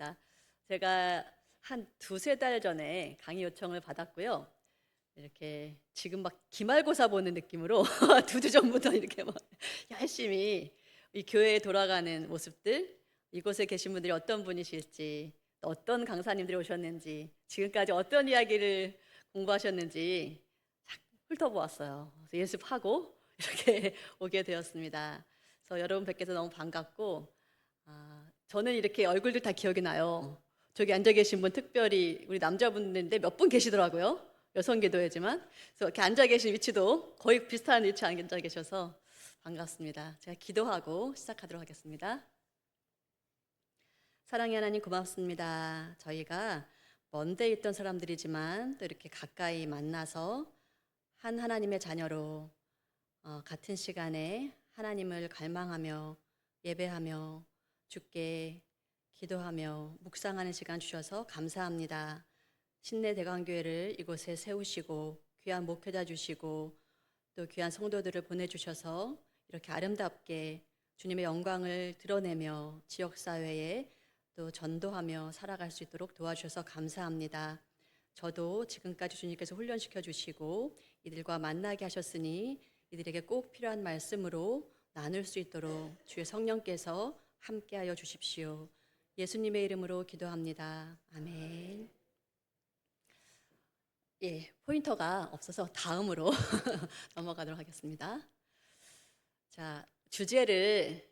반갑습니다. 제가 한 두세 달 전에 강의 요청을 받았고요. 이렇게 지금 막 기말고사 보는 느낌으로 두 주 전부터 이렇게 막 열심히 이 교회에 돌아가는 모습들, 이곳에 계신 분들이 어떤 분이실지, 또 어떤 강사님들이 오셨는지, 지금까지 어떤 이야기를 공부하셨는지 싹 훑어보았어요. 그래서 예습하고 이렇게 오게 되었습니다. 그래서 여러분 뵙게서 너무 반갑고, 저는 이렇게 얼굴들 다 기억이 나요. 저기 앉아 계신 분 특별히 우리 남자분인데 몇 분 계시더라고요. 여성 기도회지만. 그래서 이렇게 앉아 계신 위치도 거의 비슷한 위치에 앉아 계셔서 반갑습니다. 제가 기도하고 시작하도록 하겠습니다. 사랑의 하나님 고맙습니다. 저희가 먼데 있던 사람들이지만 또 이렇게 가까이 만나서 한 하나님의 자녀로 같은 시간에 하나님을 갈망하며 예배하며 주께 기도하며 묵상하는 시간 주셔서 감사합니다. 신내 대강교회를 이곳에 세우시고 귀한 목회자 주시고 또 귀한 성도들을 보내주셔서 이렇게 아름답게 주님의 영광을 드러내며 지역사회에 또 전도하며 살아갈 수 있도록 도와주셔서 감사합니다. 저도 지금까지 주님께서 훈련시켜 주시고 이들과 만나게 하셨으니 이들에게 꼭 필요한 말씀으로 나눌 수 있도록 주의 성령께서 함께하여 주십시오. 예수님의 이름으로 기도합니다. 아멘. 포인터가 없어서 다음으로 넘어가도록 하겠습니다. 자, 주제를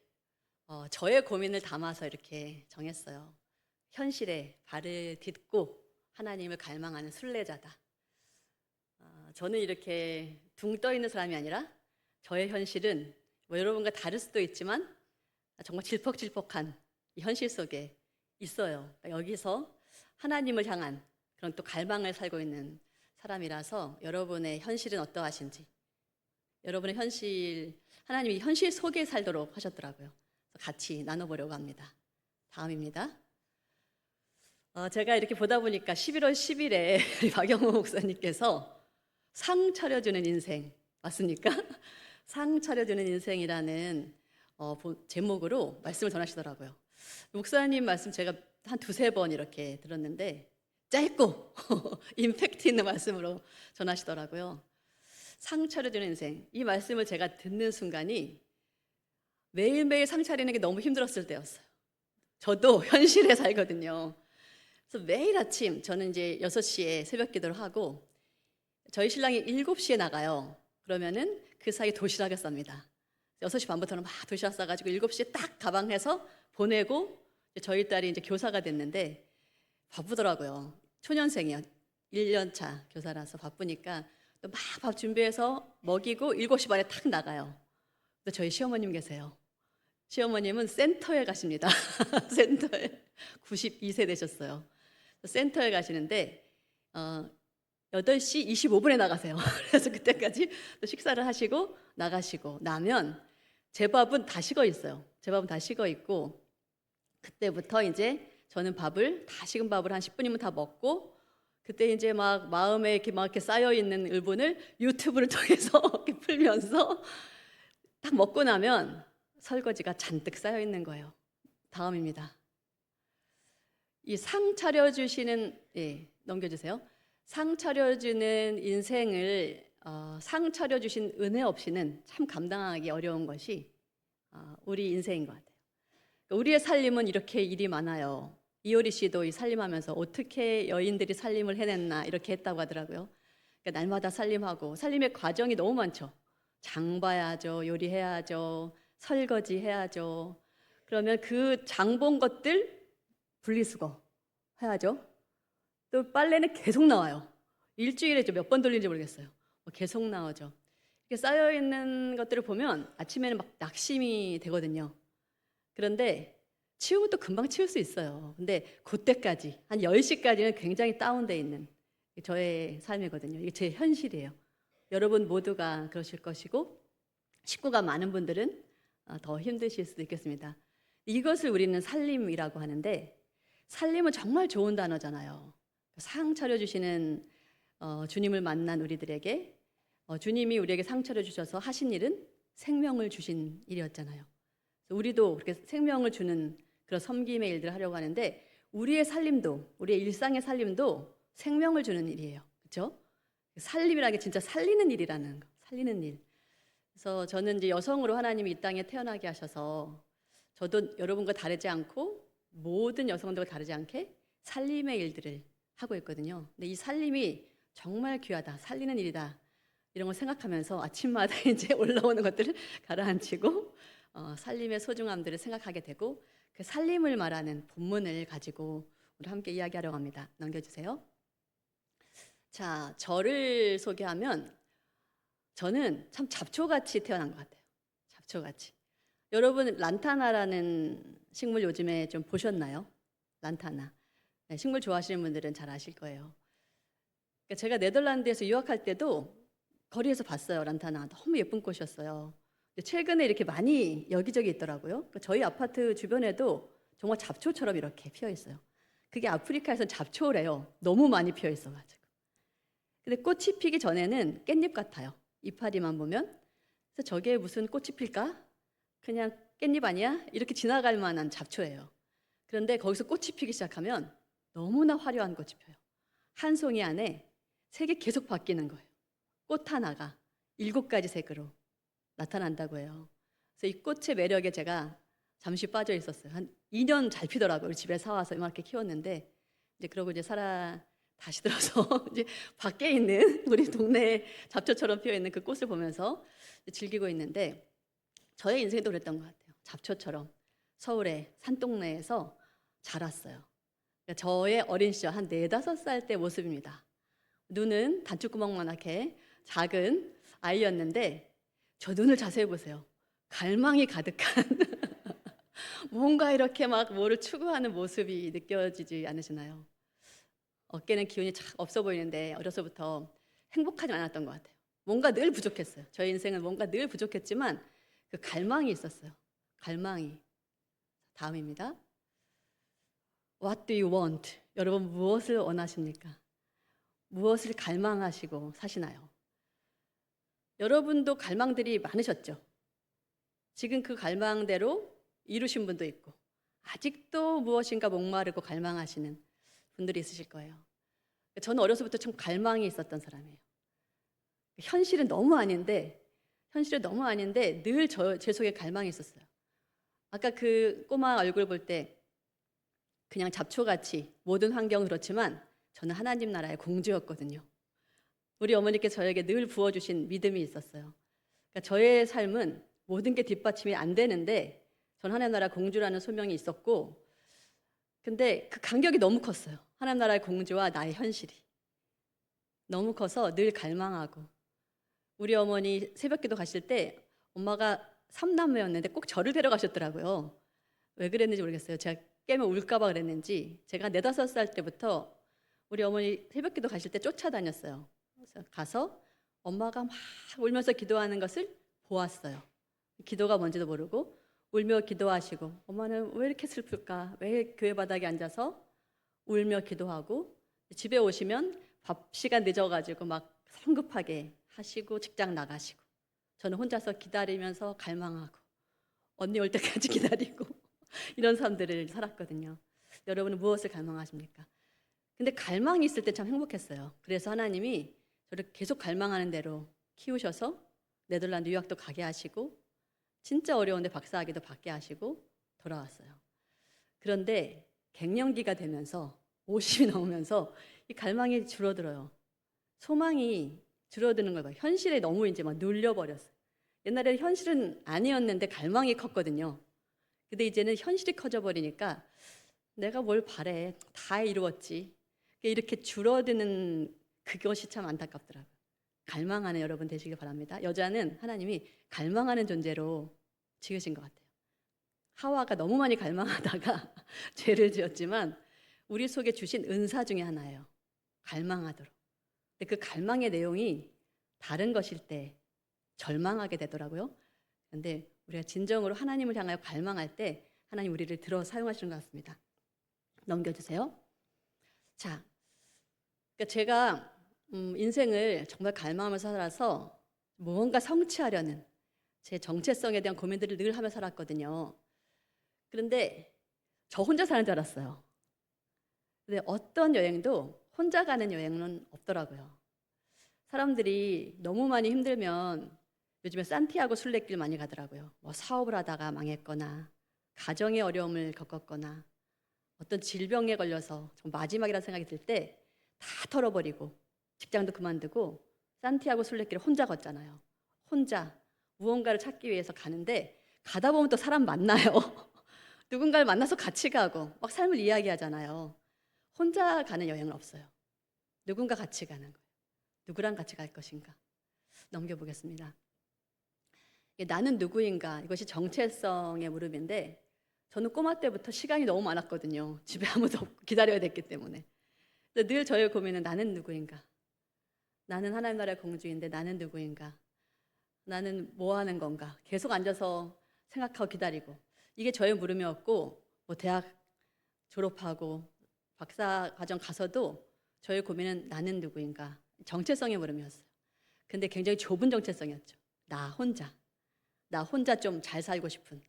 저의 고민을 담아서 이렇게 정했어요. 현실에 발을 딛고 하나님을 갈망하는 순례자다. 저는 이렇게 둥 떠 있는 사람이 아니라 저의 현실은 뭐 여러분과 다를 수도 있지만 정말 질퍽질퍽한 이 현실 속에 있어요. 여기서 하나님을 향한 그런 또 갈망을 살고 있는 사람이라서 여러분의 현실은 어떠하신지, 여러분의 현실, 하나님이 현실 속에 살도록 하셨더라고요. 같이 나눠보려고 합니다. 다음입니다. 제가 이렇게 보다 보니까 11월 10일에 우리 박영호 목사님께서 상 차려주는 인생, 맞습니까? 상 차려주는 인생이라는 제목으로 말씀을 전하시더라고요. 목사님 말씀 제가 한 두세 번 이렇게 들었는데 짧고 임팩트 있는 말씀으로 전하시더라고요. 상 차려주는 인생, 이 말씀을 제가 듣는 순간이 매일매일 상 차리는 게 너무 힘들었을 때였어요. 저도 현실에 살거든요. 그래서 매일 아침 저는 이제 6시에 새벽 기도를 하고 저희 신랑이 7시에 나가요. 그러면은 그 사이 도시락을 쌉니다. 6시 반부터는 막 도시락 싸가지고 7시에 딱 가방 해서 보내고 저희 딸이 이제 교사가 됐는데 바쁘더라고요. 초년생이요. 1년 차 교사라서 바쁘니까 또 막 밥 준비해서 먹이고 7시 반에 탁 나가요. 또 저희 시어머님 계세요. 시어머님은 센터에 가십니다. 센터에 92세 되셨어요. 센터에 가시는데 8시 25분에 나가세요. 그래서 그때까지 또 식사를 하시고 나가시고 나면 제 밥은 다 식어 있어요. 제 밥은 다 식어 있고 그때부터 이제 저는 밥을 다 식은 밥을 한 10분이면 다 먹고 그때 이제 막 마음에 이렇게 쌓여 있는 의분을 유튜브를 통해서 이렇게 풀면서 딱 먹고 나면 설거지가 잔뜩 쌓여 있는 거예요. 다음입니다. 이 상 차려주시는 넘겨주세요. 상 차려주는 인생을 상 차려주신 은혜 없이는 참 감당하기 어려운 것이 우리 인생인 것 같아요. 우리의 살림은 이렇게 일이 많아요. 이효리 씨도 이 살림하면서 어떻게 여인들이 살림을 해냈나 이렇게 했다고 하더라고요. 그러니까 날마다 살림하고 살림의 과정이 너무 많죠. 장 봐야죠, 요리해야죠, 설거지 해야죠. 그러면 그 장 본 것들 분리수거 해야죠. 또 빨래는 계속 나와요. 일주일에 몇 번 돌리는지 모르겠어요. 계속 나오죠. 이렇게 쌓여 있는 것들을 보면 아침에는 막 낙심이 되거든요. 그런데 치우면 또 금방 치울 수 있어요. 근데 그때까지 한 10시까지는 굉장히 다운돼 있는 저의 삶이거든요. 이게 제 현실이에요. 여러분 모두가 그러실 것이고 식구가 많은 분들은 더 힘드실 수도 있겠습니다. 이것을 우리는 살림이라고 하는데 살림은 정말 좋은 단어잖아요. 상 차려주시는 주님을 만난 우리들에게 주님이 우리에게 상 차려주셔서 하신 일은 생명을 주신 일이었잖아요. 우리도 그렇게 생명을 주는 그런 섬김의 일들을 하려고 하는데 우리의 살림도, 우리의 일상의 살림도 생명을 주는 일이에요. 그렇죠? 살림이라는 게 진짜 살리는 일이라는 거, 살리는 일. 그래서 저는 이제 여성으로 하나님이 이 땅에 태어나게 하셔서 저도 여러분과 다르지 않고 모든 여성들과 다르지 않게 살림의 일들을 하고 있거든요. 근데 이 살림이 정말 귀하다, 살리는 일이다, 이런 걸 생각하면서 아침마다 이제 올라오는 것들을 가라앉히고 살림의 소중함들을 생각하게 되고, 그 살림을 말하는 본문을 가지고 우리 함께 이야기하려고 합니다. 넘겨주세요. 자, 저를 소개하면 저는 참 잡초같이 태어난 것 같아요. 잡초같이. 여러분 란타나라는 식물 요즘에 좀 보셨나요? 란타나. 네, 식물 좋아하시는 분들은 잘 아실 거예요. 그러니까 제가 네덜란드에서 유학할 때도 거리에서 봤어요. 란타나. 너무 예쁜 꽃이었어요. 근데 최근에 이렇게 많이 여기저기 있더라고요. 그러니까 저희 아파트 주변에도 정말 잡초처럼 이렇게 피어 있어요. 그게 아프리카에서는 잡초래요. 너무 많이 피어 있어가지고. 근데 꽃이 피기 전에는 깻잎 같아요. 이파리만 보면. 그래서 저게 무슨 꽃이 필까? 그냥 깻잎 아니야? 이렇게 지나갈 만한 잡초예요. 그런데 거기서 꽃이 피기 시작하면 너무나 화려한 꽃이 펴요. 한 송이 안에 색이 계속 바뀌는 거예요. 꽃 하나가 7가지 색으로 나타난다고 해요. 그래서 이 꽃의 매력에 제가 잠시 빠져 있었어요. 한 2년 잘 피더라고요. 우리 집에 사와서 이렇게 키웠는데, 이제 그러고 이제 다시 들어서 이제 밖에 있는 우리 동네에 잡초처럼 피어 있는 그 꽃을 보면서 즐기고 있는데, 저의 인생도 그랬던 것 같아요. 잡초처럼 서울의 산동네에서 자랐어요. 그러니까 저의 어린 시절 한 4~5살 때 모습입니다. 눈은 단추구멍만하게 작은 아이였는데, 저 눈을 자세히 보세요. 갈망이 가득한 뭔가 이렇게 막 뭐를 추구하는 모습이 느껴지지 않으시나요? 어깨는 기운이 참 없어 보이는데 어려서부터 행복하지 않았던 것 같아요. 뭔가 늘 부족했어요. 저의 인생은 뭔가 늘 부족했지만 그 갈망이 있었어요. 갈망이. 다음입니다. What do you want? 여러분 무엇을 원하십니까? 무엇을 갈망하시고 사시나요? 여러분도 갈망들이 많으셨죠? 지금 그 갈망대로 이루신 분도 있고 아직도 무엇인가 목마르고 갈망하시는 분들이 있으실 거예요. 저는 어려서부터 참 갈망이 있었던 사람이에요. 현실은 너무 아닌데 늘 제 속에 갈망이 있었어요. 아까 그 꼬마 얼굴 볼 때 그냥 잡초같이 모든 환경은 그렇지만 저는 하나님 나라의 공주였거든요. 우리 어머니께 저에게 늘 부어주신 믿음이 있었어요. 그러니까 저의 삶은 모든 게 뒷받침이 안 되는데 전 하나님 나라 공주라는 소명이 있었고, 근데 그 간격이 너무 컸어요. 하나님 나라의 공주와 나의 현실이 너무 커서 늘 갈망하고, 우리 어머니 새벽기도 가실 때 엄마가 3남매였는데 꼭 저를 데려가셨더라고요. 왜 그랬는지 모르겠어요. 제가 깨면 울까 봐 그랬는지 제가 4~5살 때부터 우리 어머니 새벽기도 가실 때 쫓아다녔어요. 그래서 가서 엄마가 막 울면서 기도하는 것을 보았어요. 기도가 뭔지도 모르고 울며 기도하시고, 엄마는 왜 이렇게 슬플까? 왜 교회 바닥에 앉아서 울며 기도하고, 집에 오시면 밥 시간 늦어가지고 막 성급하게 하시고 직장 나가시고, 저는 혼자서 기다리면서 갈망하고 언니 올 때까지 기다리고 이런 삶들을 살았거든요. 여러분은 무엇을 갈망하십니까? 근데 갈망이 있을 때 참 행복했어요. 그래서 하나님이 저를 계속 갈망하는 대로 키우셔서 네덜란드 유학도 가게 하시고, 진짜 어려운데 박사학위도 받게 하시고 돌아왔어요. 그런데 갱년기가 되면서 50이 넘으면서 이 갈망이 줄어들어요. 소망이 줄어드는 걸 봐요. 현실에 너무 이제 막 눌려버렸어요. 옛날에 현실은 아니었는데 갈망이 컸거든요. 근데 이제는 현실이 커져 버리니까 내가 뭘 바래, 다 이루었지, 이렇게 줄어드는 그것이 참 안타깝더라고요. 갈망하는 여러분 되시길 바랍니다. 여자는 하나님이 갈망하는 존재로 지으신 것 같아요. 하와가 너무 많이 갈망하다가 죄를 지었지만 우리 속에 주신 은사 중에 하나예요. 갈망하도록. 근데 그 갈망의 내용이 다른 것일 때 절망하게 되더라고요. 그런데 우리가 진정으로 하나님을 향하여 갈망할 때 하나님 우리를 들어 사용하시는 것 같습니다. 넘겨주세요. 자, 그러니까 제가 인생을 정말 갈망하면서 살아서 무언가 성취하려는 제 정체성에 대한 고민들을 늘 하며 살았거든요. 그런데 저 혼자 사는 줄 알았어요. 근데 어떤 여행도 혼자 가는 여행은 없더라고요. 사람들이 너무 많이 힘들면 요즘에 산티아고 순례길 많이 가더라고요. 뭐 사업을 하다가 망했거나 가정의 어려움을 겪었거나 어떤 질병에 걸려서 정말 마지막이라는 생각이 들 때 다 털어버리고 직장도 그만두고 산티아고 순례길을 혼자 걷잖아요. 혼자 무언가를 찾기 위해서 가는데 가다 보면 또 사람 만나요. 누군가를 만나서 같이 가고 막 삶을 이야기하잖아요. 혼자 가는 여행은 없어요. 누군가 같이 가는 거예요. 누구랑 같이 갈 것인가? 넘겨보겠습니다. 나는 누구인가? 이것이 정체성의 물음인데 저는 꼬마 때부터 시간이 너무 많았거든요. 집에 아무도 없고 기다려야 됐기 때문에. 그래서 늘 저의 고민은 나는 누구인가? 나는 하나님 나라의 공주인데 나는 누구인가? 나는 뭐 하는 건가? 계속 앉아서 생각하고 기다리고 이게 저의 물음이었고 뭐 대학 졸업하고 박사 과정 가서도 저의 고민은 나는 누구인가? 정체성의 물음이었어요. 근데 굉장히 좁은 정체성이었죠. 나 혼자 좀 잘 살고 싶은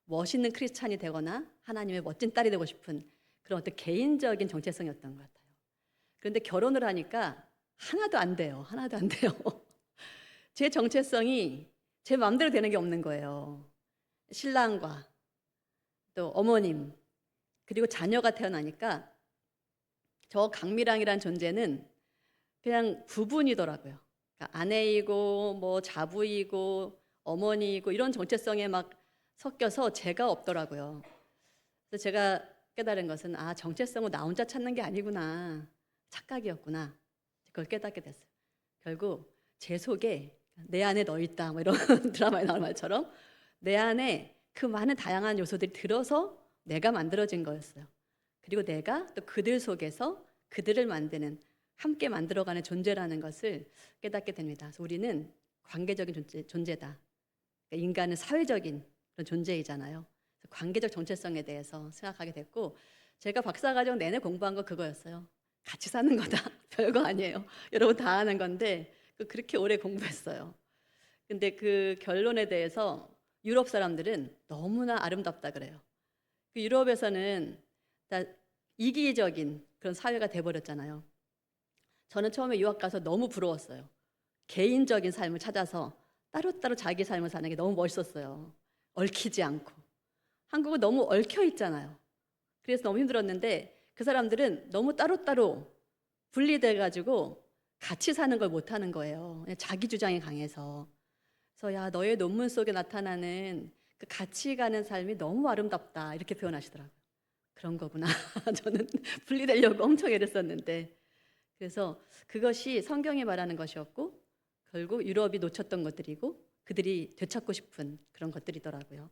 멋있는 크리스찬이 되거나 하나님의 멋진 딸이 되고 싶은 그런 어떤 개인적인 정체성이었던 것 같아요. 그런데 결혼을 하니까 하나도 안 돼요. 하나도 안 돼요. 제 정체성이 제 마음대로 되는 게 없는 거예요. 신랑과 또 어머님 그리고 자녀가 태어나니까 저 강미랑이란 존재는 그냥 부분이더라고요. 그러니까 아내이고 뭐 자부이고 어머니이고 이런 정체성에 막 섞여서 제가 없더라고요. 그래서 제가 깨달은 것은 정체성은 나 혼자 찾는 게 아니구나. 착각이었구나. 그걸 깨닫게 됐어요. 결국 제 속에 내 안에 너 있다 뭐 이런 드라마에 나올 말처럼 내 안에 그 많은 다양한 요소들이 들어서 내가 만들어진 거였어요. 그리고 내가 또 그들 속에서 그들을 만드는 함께 만들어가는 존재라는 것을 깨닫게 됩니다. 그래서 우리는 관계적인 존재다. 그러니까 인간은 사회적인 그런 존재이잖아요. 그래서 관계적 정체성에 대해서 생각하게 됐고 제가 박사과정 내내 공부한 거 그거였어요. 같이 사는 거다. 별거 아니에요. 여러분 다 아는 건데 그렇게 오래 공부했어요. 근데 그 결론에 대해서 유럽 사람들은 너무나 아름답다 그래요. 그 유럽에서는 다 이기적인 그런 사회가 돼버렸잖아요. 저는 처음에 유학 가서 너무 부러웠어요. 개인적인 삶을 찾아서 따로따로 자기 삶을 사는 게 너무 멋있었어요. 얽히지 않고. 한국은 너무 얽혀 있잖아요. 그래서 너무 힘들었는데 그 사람들은 너무 따로따로 분리돼 가지고 같이 사는 걸 못하는 거예요. 그냥 자기 주장이 강해서. 그래서 야 너의 논문 속에 나타나는 그 같이 가는 삶이 너무 아름답다 이렇게 표현하시더라고요. 그런 거구나. 저는 분리되려고 엄청 애를 썼는데 그래서 그것이 성경이 말하는 것이었고 결국 유럽이 놓쳤던 것들이고 그들이 되찾고 싶은 그런 것들이더라고요.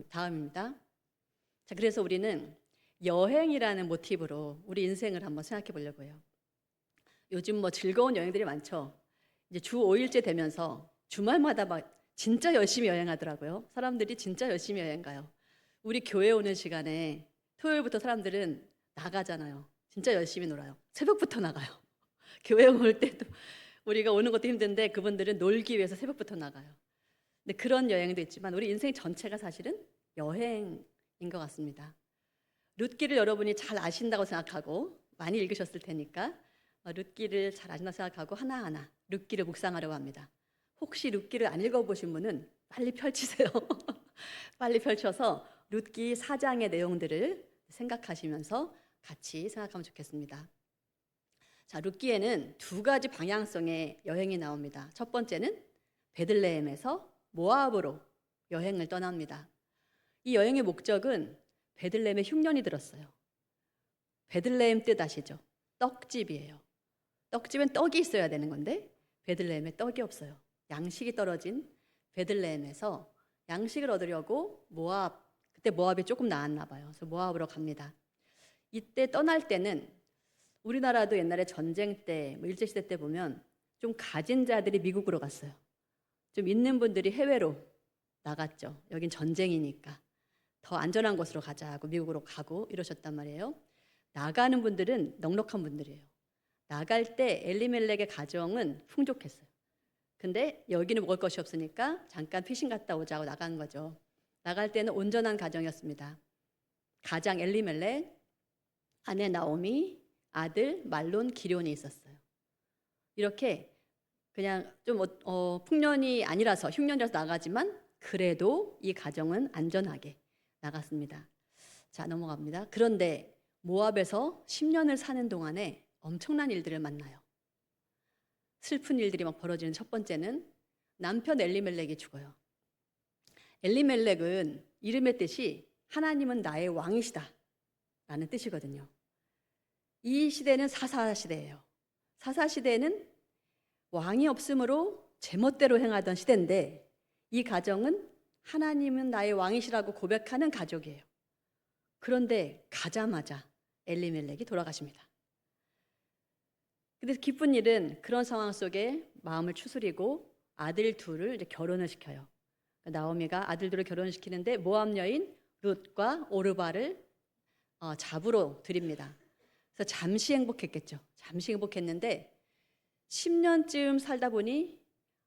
다음입니다. 자, 그래서 우리는 여행이라는 모티브로 우리 인생을 한번 생각해 보려고 해요. 요즘 뭐 즐거운 여행들이 많죠. 이제 주 5일째 되면서 주말마다 막 진짜 열심히 여행하더라고요. 사람들이 진짜 열심히 여행 가요. 우리 교회 오는 시간에 토요일부터 사람들은 나가잖아요. 진짜 열심히 놀아요. 새벽부터 나가요. 교회 올 때도 우리가 오는 것도 힘든데 그분들은 놀기 위해서 새벽부터 나가요. 근데 그런 여행도 있지만 우리 인생 전체가 사실은 여행인 것 같습니다. 룻기를 여러분이 잘 아신다고 생각하고 많이 읽으셨을 테니까 룻기를 잘 아신다고 생각하고 하나하나 룻기를 묵상하려고 합니다. 혹시 룻기를 안 읽어보신 분은 빨리 펼치세요. 빨리 펼쳐서 룻기 4장의 내용들을 생각하시면서 같이 생각하면 좋겠습니다. 자, 룻기에는 두 가지 방향성의 여행이 나옵니다. 첫 번째는 베들레헴에서 모압으로 여행을 떠납니다. 이 여행의 목적은 베들레헴에 흉년이 들었어요. 베들레헴 뜻 아시죠? 떡집이에요. 떡집엔 떡이 있어야 되는 건데 베들레헴에 떡이 없어요. 양식이 떨어진 베들레헴에서 양식을 얻으려고 그때 모압이 조금 나았나 봐요. 그래서 모압으로 갑니다. 이때 떠날 때는 우리나라도 옛날에 전쟁 때, 일제시대 때 보면 좀 가진 자들이 미국으로 갔어요. 좀 있는 분들이 해외로 나갔죠. 여긴 전쟁이니까 더 안전한 곳으로 가자고 미국으로 가고 이러셨단 말이에요. 나가는 분들은 넉넉한 분들이에요. 나갈 때 엘리멜렉의 가정은 풍족했어요. 근데 여기는 먹을 것이 없으니까 잠깐 피신 갔다 오자고 나간 거죠. 나갈 때는 온전한 가정이었습니다. 가장 엘리멜렉, 아내 나오미, 아들 말론, 기럧이 있었어요. 이렇게 그냥 좀 풍년이 아니라서 흉년이라서 나가지만 그래도 이 가정은 안전하게 나갔습니다. 자, 넘어갑니다. 그런데 모압에서 10년을 사는 동안에 엄청난 일들을 만나요. 슬픈 일들이 막 벌어지는 첫 번째는 남편 엘리멜렉이 죽어요. 엘리멜렉은 이름의 뜻이 하나님은 나의 왕이시다 라는 뜻이거든요. 이 시대는 사사시대예요. 사사시대는 왕이 없으므로 제멋대로 행하던 시대인데 이 가정은 하나님은 나의 왕이시라고 고백하는 가족이에요. 그런데 가자마자 엘리멜렉이 돌아가십니다. 근데 기쁜 일은 그런 상황 속에 마음을 추스리고 아들 둘을 이제 결혼을 시켜요. 나오미가 아들 둘을 결혼시키는데 모압 여인 룻과 오르바를 잡으러 드립니다. 그래서 잠시 행복했겠죠. 잠시 행복했는데 10년쯤 살다 보니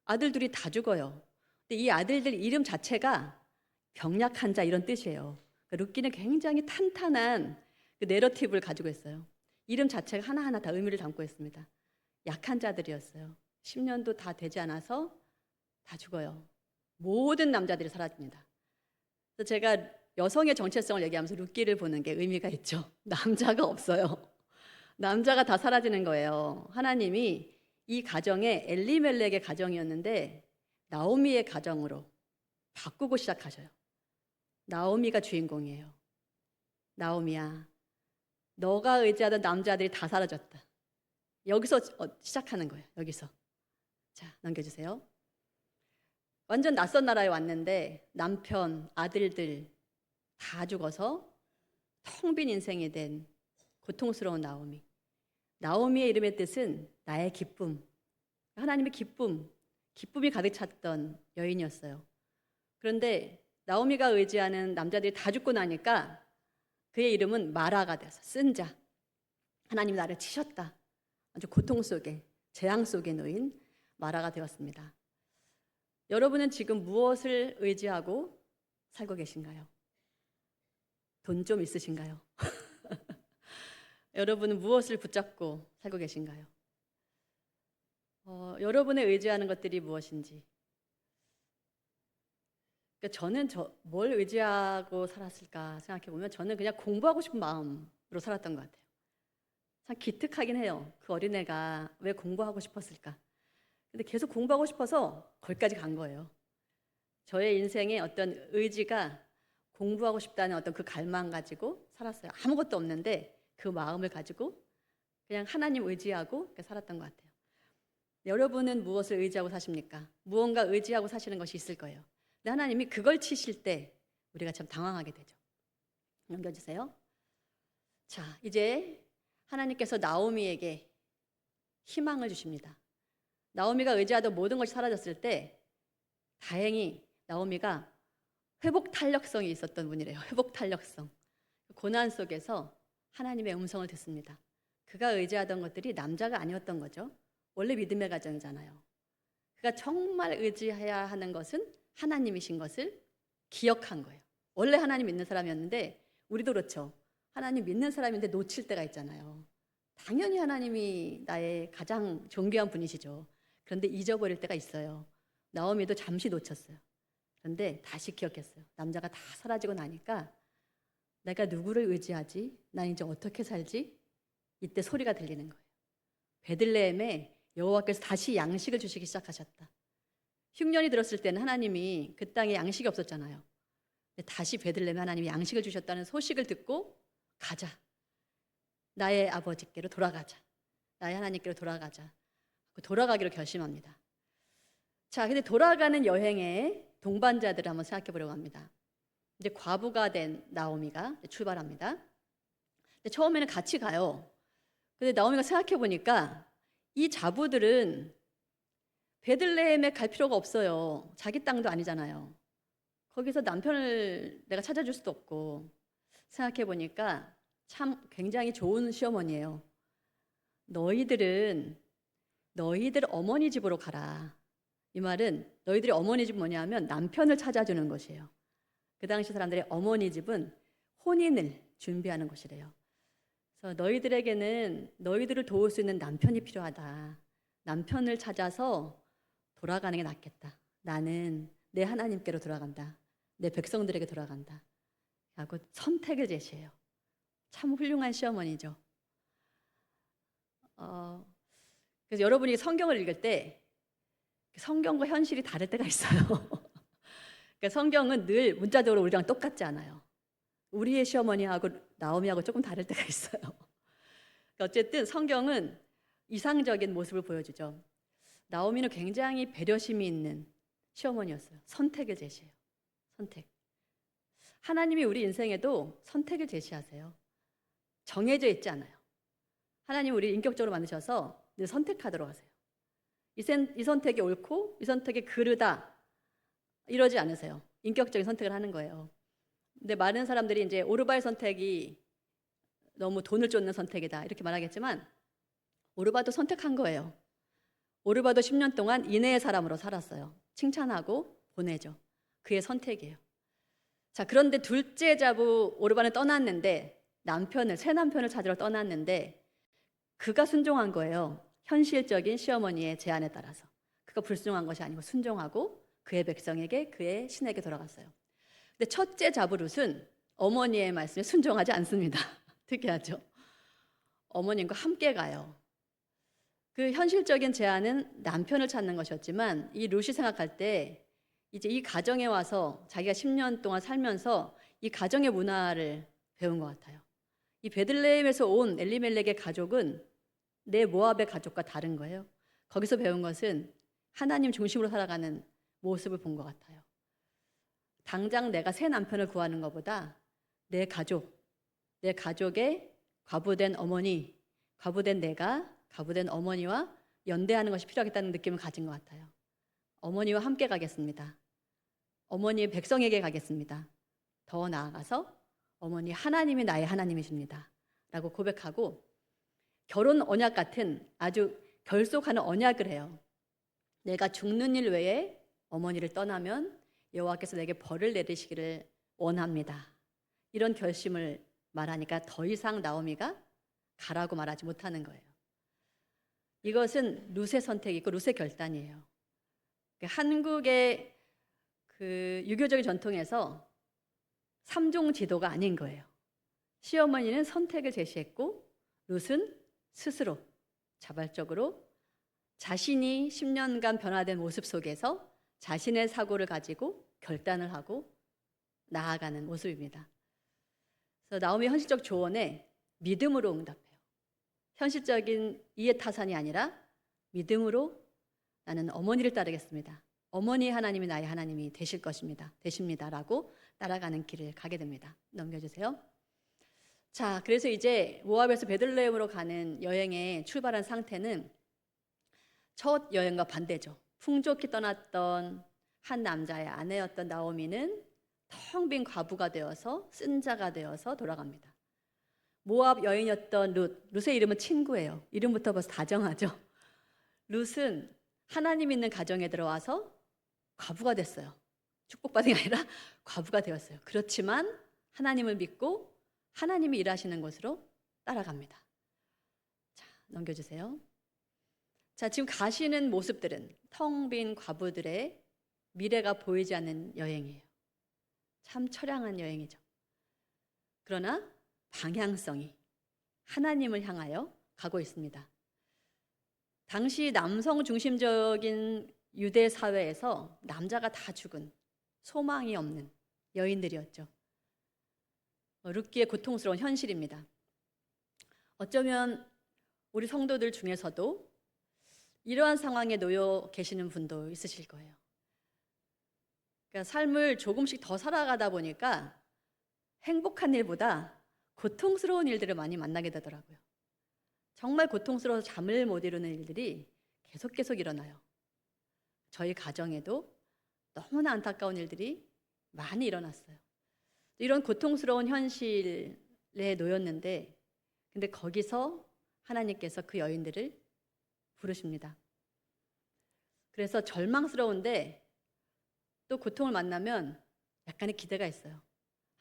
아들 둘이 다 죽어요. 근데 이 아들들 이름 자체가 병약한 자 이런 뜻이에요. 룻기는 굉장히 탄탄한 그 내러티브를 가지고 있어요. 이름 자체가 하나하나 다 의미를 담고 있습니다. 약한 자들이었어요. 10년도 다 되지 않아서 다 죽어요. 모든 남자들이 사라집니다. 그래서 제가 여성의 정체성을 얘기하면서 룻기를 보는 게 의미가 있죠. 남자가 없어요. 남자가 다 사라지는 거예요. 하나님이 이 가정에 엘리멜렉의 가정이었는데 나오미의 가정으로 바꾸고 시작하셔요. 나오미가 주인공이에요. 나오미야, 너가 의지하던 남자들이 다 사라졌다. 여기서 시작하는 거예요. 여기서. 자, 넘겨주세요. 완전 낯선 나라에 왔는데 남편, 아들들 다 죽어서 텅 빈 인생이 된 고통스러운 나오미. 나오미의 이름의 뜻은 나의 기쁨. 하나님의 기쁨이 가득 찼던 여인이었어요. 그런데 나오미가 의지하는 남자들이 다 죽고 나니까 그의 이름은 마라가 되어서 쓴 자. 하나님 나를 치셨다. 아주 고통 속에, 재앙 속에 놓인 마라가 되었습니다. 여러분은 지금 무엇을 의지하고 살고 계신가요? 돈 좀 있으신가요? 여러분은 무엇을 붙잡고 살고 계신가요? 여러분의 의지하는 것들이 무엇인지. 그러니까 저는 뭘 의지하고 살았을까 생각해 보면 저는 그냥 공부하고 싶은 마음으로 살았던 것 같아요. 참 기특하긴 해요. 그 어린애가 왜 공부하고 싶었을까? 근데 계속 공부하고 싶어서 거기까지 간 거예요. 저의 인생의 어떤 의지가 공부하고 싶다는 어떤 그 갈망 가지고 살았어요. 아무것도 없는데 그 마음을 가지고 그냥 하나님 의지하고 살았던 것 같아요. 여러분은 무엇을 의지하고 사십니까? 무언가 의지하고 사시는 것이 있을 거예요. 근데 하나님이 그걸 치실 때 우리가 참 당황하게 되죠. 넘겨주세요. 자, 이제 하나님께서 나오미에게 희망을 주십니다. 나오미가 의지하던 모든 것이 사라졌을 때 다행히 나오미가 회복 탄력성이 있었던 분이래요. 회복 탄력성. 고난 속에서 하나님의 음성을 듣습니다. 그가 의지하던 것들이 남자가 아니었던 거죠. 원래 믿음의 가정이잖아요. 그가 정말 의지해야 하는 것은 하나님이신 것을 기억한 거예요. 원래 하나님 믿는 사람이었는데 우리도 그렇죠. 하나님 믿는 사람인데 놓칠 때가 있잖아요. 당연히 하나님이 나의 가장 존귀한 분이시죠. 그런데 잊어버릴 때가 있어요. 나오미도 잠시 놓쳤어요. 그런데 다시 기억했어요. 남자가 다 사라지고 나니까 내가 누구를 의지하지? 난 이제 어떻게 살지? 이때 소리가 들리는 거예요. 베들레헴에 여호와께서 다시 양식을 주시기 시작하셨다. 흉년이 들었을 때는 하나님이 그 땅에 양식이 없었잖아요. 근데 다시 베들레헴에 하나님이 양식을 주셨다는 소식을 듣고 가자. 나의 아버지께로 돌아가자. 나의 하나님께로 돌아가자. 돌아가기로 결심합니다. 자, 근데 돌아가는 여행에 동반자들을 한번 생각해 보려고 합니다. 이제 과부가 된 나오미가 출발합니다. 근데 처음에는 같이 가요. 근데 나오미가 생각해 보니까 이 자부들은 베들레헴에 갈 필요가 없어요. 자기 땅도 아니잖아요. 거기서 남편을 내가 찾아줄 수도 없고. 생각해 보니까 참 굉장히 좋은 시어머니예요. 너희들 어머니 집으로 가라. 이 말은 너희들이 어머니 집 뭐냐면 남편을 찾아주는 것이에요. 그 당시 사람들의 어머니 집은 혼인을 준비하는 곳이래요. 그래서 너희들에게는 너희들을 도울 수 있는 남편이 필요하다. 남편을 찾아서 돌아가는 게 낫겠다. 나는 내 하나님께로 돌아간다. 내 백성들에게 돌아간다. 하고 선택을 제시해요. 참 훌륭한 시어머니죠. 그래서 여러분이 성경을 읽을 때 성경과 현실이 다를 때가 있어요. 그러니까 성경은 늘 문자적으로 우리랑 똑같지 않아요. 우리의 시어머니하고 나오미하고 조금 다를 때가 있어요. 그러니까 어쨌든 성경은 이상적인 모습을 보여주죠. 나오미는 굉장히 배려심이 있는 시어머니였어요. 선택을 제시해요. 선택. 하나님이 우리 인생에도 선택을 제시하세요. 정해져 있지 않아요. 하나님 우리 인격적으로 만드셔서 늘 선택하도록 하세요. 이 선택이 옳고 이 선택이 그르다 이러지 않으세요. 인격적인 선택을 하는 거예요. 근데 많은 사람들이 이제 오르바의 선택이 너무 돈을 쫓는 선택이다 이렇게 말하겠지만 오르바도 선택한 거예요. 오르바도 10년 동안 인내의 사람으로 살았어요. 칭찬하고 보내죠. 그의 선택이에요. 자, 그런데 둘째 자부 오르바는 떠났는데 새 남편을 찾으러 떠났는데 그가 순종한 거예요. 현실적인 시어머니의 제안에 따라서. 그가 불순종한 것이 아니고 순종하고 그의 백성에게 그의 신에게 돌아갔어요. 근데 첫째 자부 룻은 어머니의 말씀에 순종하지 않습니다. 특이하죠. 어머님과 함께 가요. 그 현실적인 제안은 남편을 찾는 것이었지만 이 룻이 생각할 때 이제 이 가정에 와서 자기가 10년 동안 살면서 이 가정의 문화를 배운 것 같아요. 이 베들레헴에서 온 엘리멜렉의 가족은 내 모압의 가족과 다른 거예요. 거기서 배운 것은 하나님 중심으로 살아가는 모습을 본 것 같아요. 당장 내가 새 남편을 구하는 것보다 내 가족의 과부된 어머니, 과부된 내가, 과부된 어머니와 연대하는 것이 필요하겠다는 느낌을 가진 것 같아요. 어머니와 함께 가겠습니다. 어머니의 백성에게 가겠습니다. 더 나아가서 어머니 하나님이 나의 하나님이십니다. 라고 고백하고 결혼 언약 같은 아주 결속하는 언약을 해요. 내가 죽는 일 외에 어머니를 떠나면 여호와께서 내게 벌을 내리시기를 원합니다. 이런 결심을 말하니까 더 이상 나오미가 가라고 말하지 못하는 거예요. 이것은 룻의 선택이고 룻의 결단이에요. 한국의 그 유교적인 전통에서 3종 지도가 아닌 거예요. 시어머니는 선택을 제시했고 룻은 스스로 자발적으로 자신이 10년간 변화된 모습 속에서 자신의 사고를 가지고 결단을 하고 나아가는 모습입니다. 그래서 나오미 현실적 조언에 믿음으로 응답해요. 현실적인 이해타산이 아니라 믿음으로 나는 어머니를 따르겠습니다. 어머니의 하나님이 나의 하나님이 되십니다. 라고 따라가는 길을 가게 됩니다. 넘겨주세요. 자, 그래서 이제 모압에서 베들레헴으로 가는 여행에 출발한 상태는 첫 여행과 반대죠. 풍족히 떠났던 한 남자의 아내였던 나오미는 텅 빈 과부가 되어서 쓴 자가 되어서 돌아갑니다. 모압 여인이었던 룻의 이름은 친구예요. 이름부터 벌써 다정하죠. 룻은 하나님 있는 가정에 들어와서 과부가 됐어요. 축복받은 게 아니라 과부가 되었어요. 그렇지만 하나님을 믿고 하나님이 일하시는 곳으로 따라갑니다. 자, 넘겨주세요. 자, 지금 가시는 모습들은 텅 빈 과부들의 미래가 보이지 않는 여행이에요. 참 처량한 여행이죠. 그러나 방향성이 하나님을 향하여 가고 있습니다. 당시 남성 중심적인 유대 사회에서 남자가 다 죽은 소망이 없는 여인들이었죠. 룻기의 고통스러운 현실입니다. 어쩌면 우리 성도들 중에서도 이러한 상황에 놓여 계시는 분도 있으실 거예요. 그러니까 삶을 조금씩 더 살아가다 보니까 행복한 일보다 고통스러운 일들을 많이 만나게 되더라고요. 정말 고통스러워서 잠을 못 이루는 일들이 계속 일어나요. 저희 가정에도 너무나 안타까운 일들이 많이 일어났어요. 이런 고통스러운 현실에 놓였는데 근데 거기서 하나님께서 그 여인들을 부르십니다. 그래서 절망스러운데 또 고통을 만나면 약간의 기대가 있어요.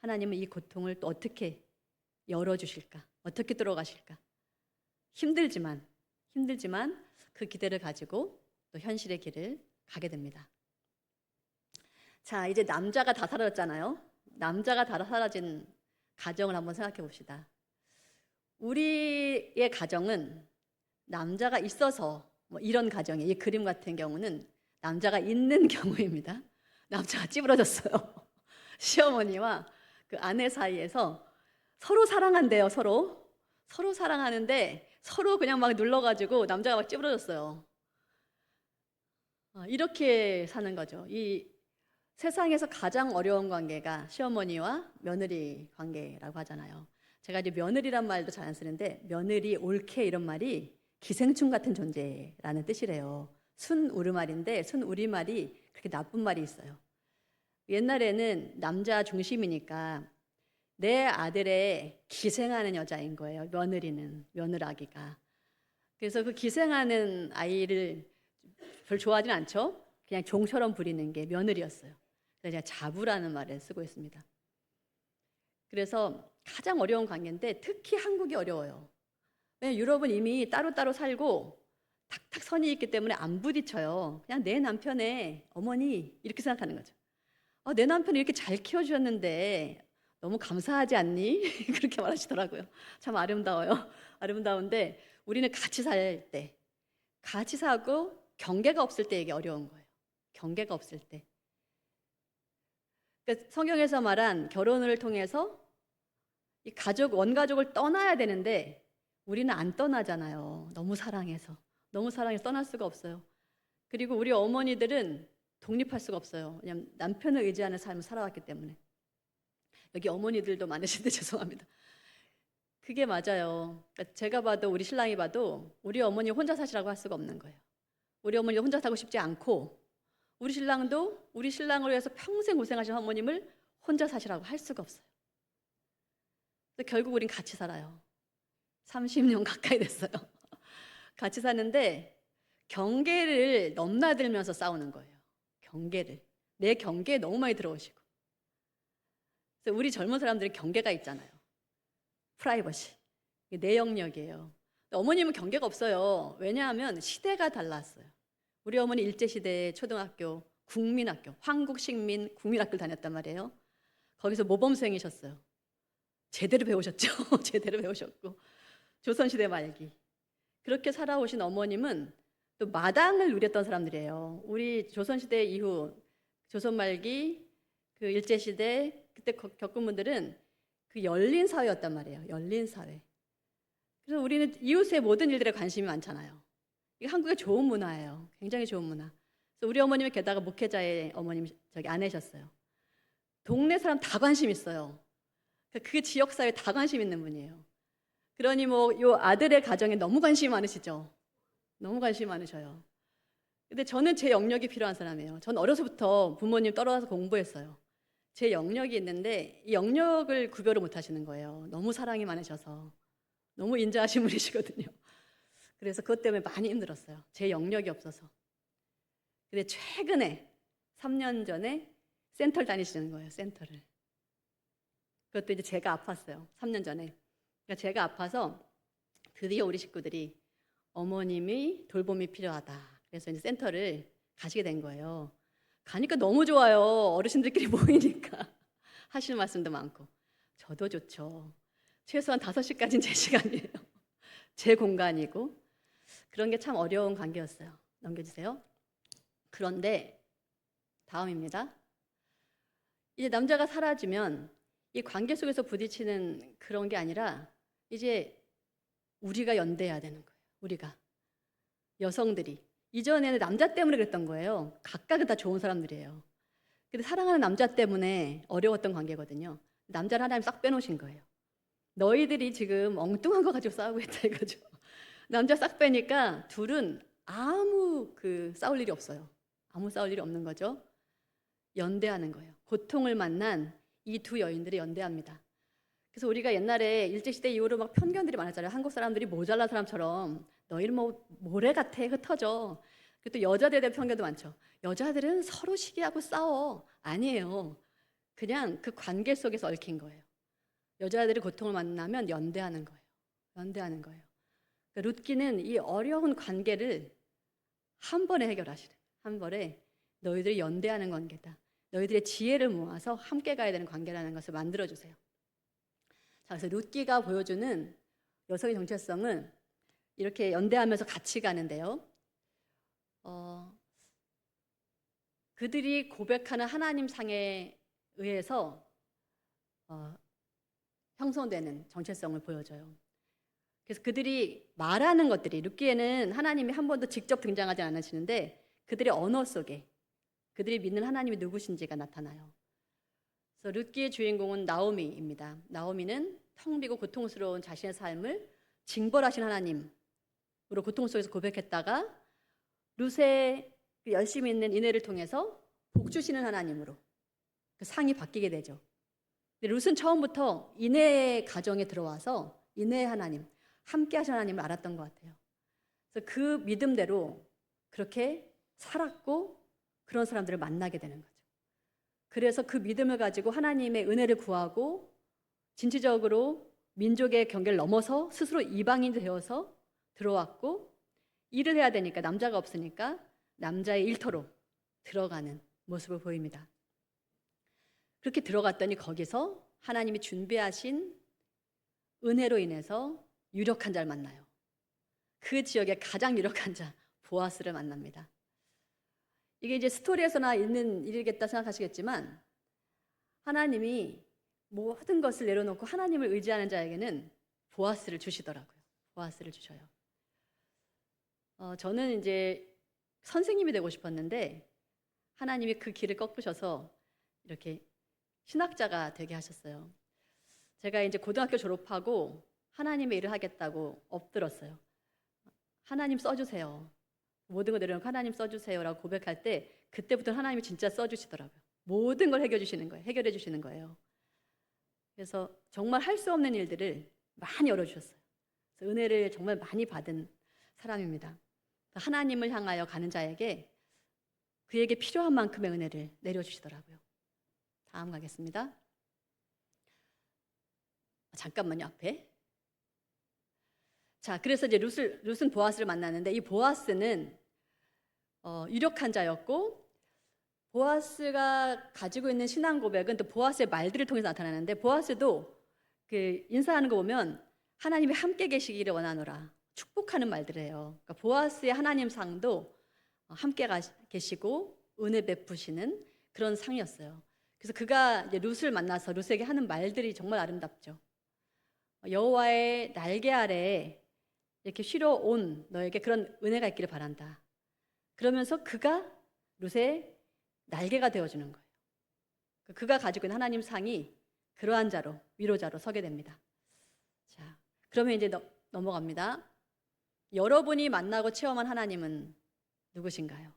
하나님은 이 고통을 또 어떻게 열어주실까? 어떻게 들어가실까? 힘들지만 그 기대를 가지고 또 현실의 길을 가게 됩니다. 자, 이제 남자가 다 사라졌잖아요. 남자가 다 사라진 가정을 한번 생각해 봅시다. 우리의 가정은 남자가 있어서 뭐 이런 가정이, 이 그림 같은 경우는 남자가 있는 경우입니다. 남자가 찌부러졌어요. 시어머니와 그 아내 사이에서 서로 사랑한대요. 서로 사랑하는데 서로 그냥 막 눌러가지고 남자가 막 찌부러졌어요. 이렇게 사는 거죠. 이 세상에서 가장 어려운 관계가 시어머니와 며느리 관계라고 하잖아요. 제가 이제 며느리란 말도 잘 안 쓰는데, 며느리, 옳게 이런 말이 기생충 같은 존재라는 뜻이래요. 순 우리말인데 순 우리말이 그렇게 나쁜 말이 있어요. 옛날에는 남자 중심이니까 내 아들의 기생하는 여자인 거예요. 며느라기가. 그래서 그 기생하는 아이를 별로 좋아하진 않죠. 그냥 종처럼 부리는 게 며느리였어요. 그래서 제가 자부라는 말을 쓰고 있습니다. 그래서 가장 어려운 관계인데 특히 한국이 어려워요. 왜냐면 유럽은 이미 따로따로 살고 탁탁 선이 있기 때문에 안 부딪혀요. 그냥 내 남편의 어머니 이렇게 생각하는 거죠. 내 남편이 이렇게 잘 키워주셨는데 너무 감사하지 않니? 그렇게 말하시더라고요. 참 아름다워요. 아름다운데 우리는 같이 살 때, 같이 사고 경계가 없을 때 이게 어려운 거예요. 경계가 없을 때. 그러니까 성경에서 말한 결혼을 통해서 이 원가족을 떠나야 되는데 우리는 안 떠나잖아요. 너무 사랑해서 떠날 수가 없어요. 그리고 우리 어머니들은 독립할 수가 없어요. 왜냐하면 남편을 의지하는 삶을 살아왔기 때문에. 여기 어머니들도 많으신데 죄송합니다. 그게 맞아요. 그러니까 제가 봐도 우리 신랑이 봐도 우리 어머니 혼자 사시라고 할 수가 없는 거예요. 우리 어머니가 혼자 살고 싶지 않고 우리 신랑도 우리 신랑을 위해서 평생 고생하신 어머님을 혼자 사시라고 할 수가 없어요. 그래서 결국 우린 같이 살아요. 30년 가까이 됐어요. 같이 사는데 경계를 넘나들면서 싸우는 거예요. 내 경계에 너무 많이 들어오시고. 그래서 우리 젊은 사람들은 경계가 있잖아요. 프라이버시. 내 영역이에요. 어머님은 경계가 없어요. 왜냐하면 시대가 달랐어요. 우리 어머니 일제시대에 초등학교, 국민학교, 한국식민 국민학교를 다녔단 말이에요. 거기서 모범생이셨어요. 제대로 배우셨죠. 제대로 배우셨고. 조선시대 말기. 그렇게 살아오신 어머님은 또 마당을 누렸던 사람들이에요. 우리 조선시대 이후, 조선 말기, 그 일제시대, 그때 겪은 분들은 그 열린 사회였단 말이에요. 열린 사회. 그래서 우리는 이웃의 모든 일들에 관심이 많잖아요. 이게 한국의 좋은 문화예요. 굉장히 좋은 문화. 그래서 우리 어머님은 게다가 목회자의 어머님, 아내셨어요. 동네 사람 다 관심 있어요. 그 지역 사회에 다 관심 있는 분이에요. 그러니 뭐 요 아들의 가정에 너무 관심이 많으시죠. 너무 관심이 많으셔요. 근데 저는 제 영역이 필요한 사람이에요. 전 어려서부터 부모님 떨어져서 공부했어요. 제 영역이 있는데 이 영역을 구별을 못 하시는 거예요. 너무 사랑이 많으셔서. 너무 인자하신 분이시거든요. 그래서 그것 때문에 많이 힘들었어요. 제 영역이 없어서. 근데 최근에 3년 전에 센터를 다니시는 거예요. 센터를. 그것도 이제 제가 아팠어요. 3년 전에. 그러니까 제가 아파서 드디어 우리 식구들이 어머님이 돌봄이 필요하다. 그래서 이제 센터를 가시게 된 거예요. 가니까 너무 좋아요. 어르신들끼리 모이니까. 하시는 말씀도 많고. 저도 좋죠. 최소한 5시까지는 제 시간이에요. 제 공간이고. 그런 게 참 어려운 관계였어요. 넘겨주세요. 그런데 다음입니다. 이제 남자가 사라지면 이 관계 속에서 부딪히는 그런 게 아니라 이제 우리가 연대해야 되는 거예요. 우리가. 여성들이. 이전에는 남자 때문에 그랬던 거예요. 각각은 다 좋은 사람들이에요. 근데 사랑하는 남자 때문에 어려웠던 관계거든요. 남자를 하나님 싹 빼놓으신 거예요. 너희들이 지금 엉뚱한 거 가지고 싸우고 있다 이거죠. 남자 싹 빼니까 둘은 아무 싸울 일이 없어요. 아무 싸울 일이 없는 거죠. 연대하는 거예요. 고통을 만난 이 두 여인들이 연대합니다. 그래서 우리가 옛날에 일제시대 이후로 막 편견들이 많았잖아요. 한국 사람들이 모자란 사람처럼 너희는 뭐 모래 같아 흩어져. 그리고 또 여자들에 대한 편견도 많죠. 여자들은 서로 시기하고 싸워. 아니에요. 그냥 그 관계 속에서 얽힌 거예요. 여자들이 고통을 만나면 연대하는 거예요. 연대하는 거예요. 그러니까 룻기는 이 어려운 관계를 한 번에 해결하시는, 한 번에 너희들이 연대하는 관계다. 너희들의 지혜를 모아서 함께 가야 되는 관계라는 것을 만들어주세요. 자, 그래서 룻기가 보여주는 여성의 정체성은 이렇게 연대하면서 같이 가는데요. 그들이 고백하는 하나님 상에 의해서 형성되는 정체성을 보여줘요. 그래서 그들이 말하는 것들이, 룻기에는 하나님이 한 번도 직접 등장하지 않으시는데 그들의 언어 속에 그들이 믿는 하나님이 누구신지가 나타나요. 그래서 룻기의 주인공은 나오미입니다. 나오미는 텅 비고 고통스러운 자신의 삶을 징벌하신 하나님으로 고통 속에서 고백했다가 룻의 열심히 있는 이내를 통해서 복 주시는 하나님으로 그 상이 바뀌게 되죠. 근데 룻은 처음부터 이내의 가정에 들어와서 이내의 하나님, 함께 하신 하나님을 알았던 것 같아요. 그래서 그 믿음대로 그렇게 살았고 그런 사람들을 만나게 되는 거죠. 그래서 그 믿음을 가지고 하나님의 은혜를 구하고 진취적으로 민족의 경계를 넘어서 스스로 이방인이 되어서 들어왔고 일을 해야 되니까 남자가 없으니까 남자의 일터로 들어가는 모습을 보입니다. 그렇게 들어갔더니 거기서 하나님이 준비하신 은혜로 인해서 유력한 자를 만나요. 그 지역의 가장 유력한 자 보아스를 만납니다. 이게 이제 스토리에서나 있는 일이겠다 생각하시겠지만 하나님이 모든 것을 내려놓고 하나님을 의지하는 자에게는 보아스를 주시더라고요. 보아스를 주셔요. 저는 이제 선생님이 되고 싶었는데 하나님이 그 길을 꺾으셔서 이렇게 신학자가 되게 하셨어요. 제가 이제 고등학교 졸업하고 하나님의 일을 하겠다고 엎드렸어요. 하나님 써주세요. 모든 걸 내려놓고 하나님 써주세요라고 고백할 때 그때부터 하나님이 진짜 써주시더라고요. 모든 걸 해결해 주시는 거예요. 그래서 정말 할 수 없는 일들을 많이 열어주셨어요. 그래서 은혜를 정말 많이 받은 사람입니다. 하나님을 향하여 가는 자에게 그에게 필요한 만큼의 은혜를 내려주시더라고요. 다음 가겠습니다. 잠깐만요, 앞에. 자, 그래서 이제 룻은 보아스를 만나는데 이 보아스는 유력한 자였고 보아스가 가지고 있는 신앙 고백은 또 보아스의 말들을 통해서 나타나는데 보아스도 그 인사하는 거 보면 하나님이 함께 계시기를 원하노라 축복하는 말들을 해요. 그러니까 보아스의 하나님 상도 함께 계시고 은혜 베푸시는 그런 상이었어요. 그래서 그가 이제 룻을 만나서 룻에게 하는 말들이 정말 아름답죠. 여호와의 날개 아래에 이렇게 쉬러 온 너에게 그런 은혜가 있기를 바란다. 그러면서 그가 룻의 날개가 되어주는 거예요. 그가 가지고 있는 하나님 상이 그러한 자로, 위로자로 서게 됩니다. 자, 그러면 이제 넘어갑니다. 여러분이 만나고 체험한 하나님은 누구신가요?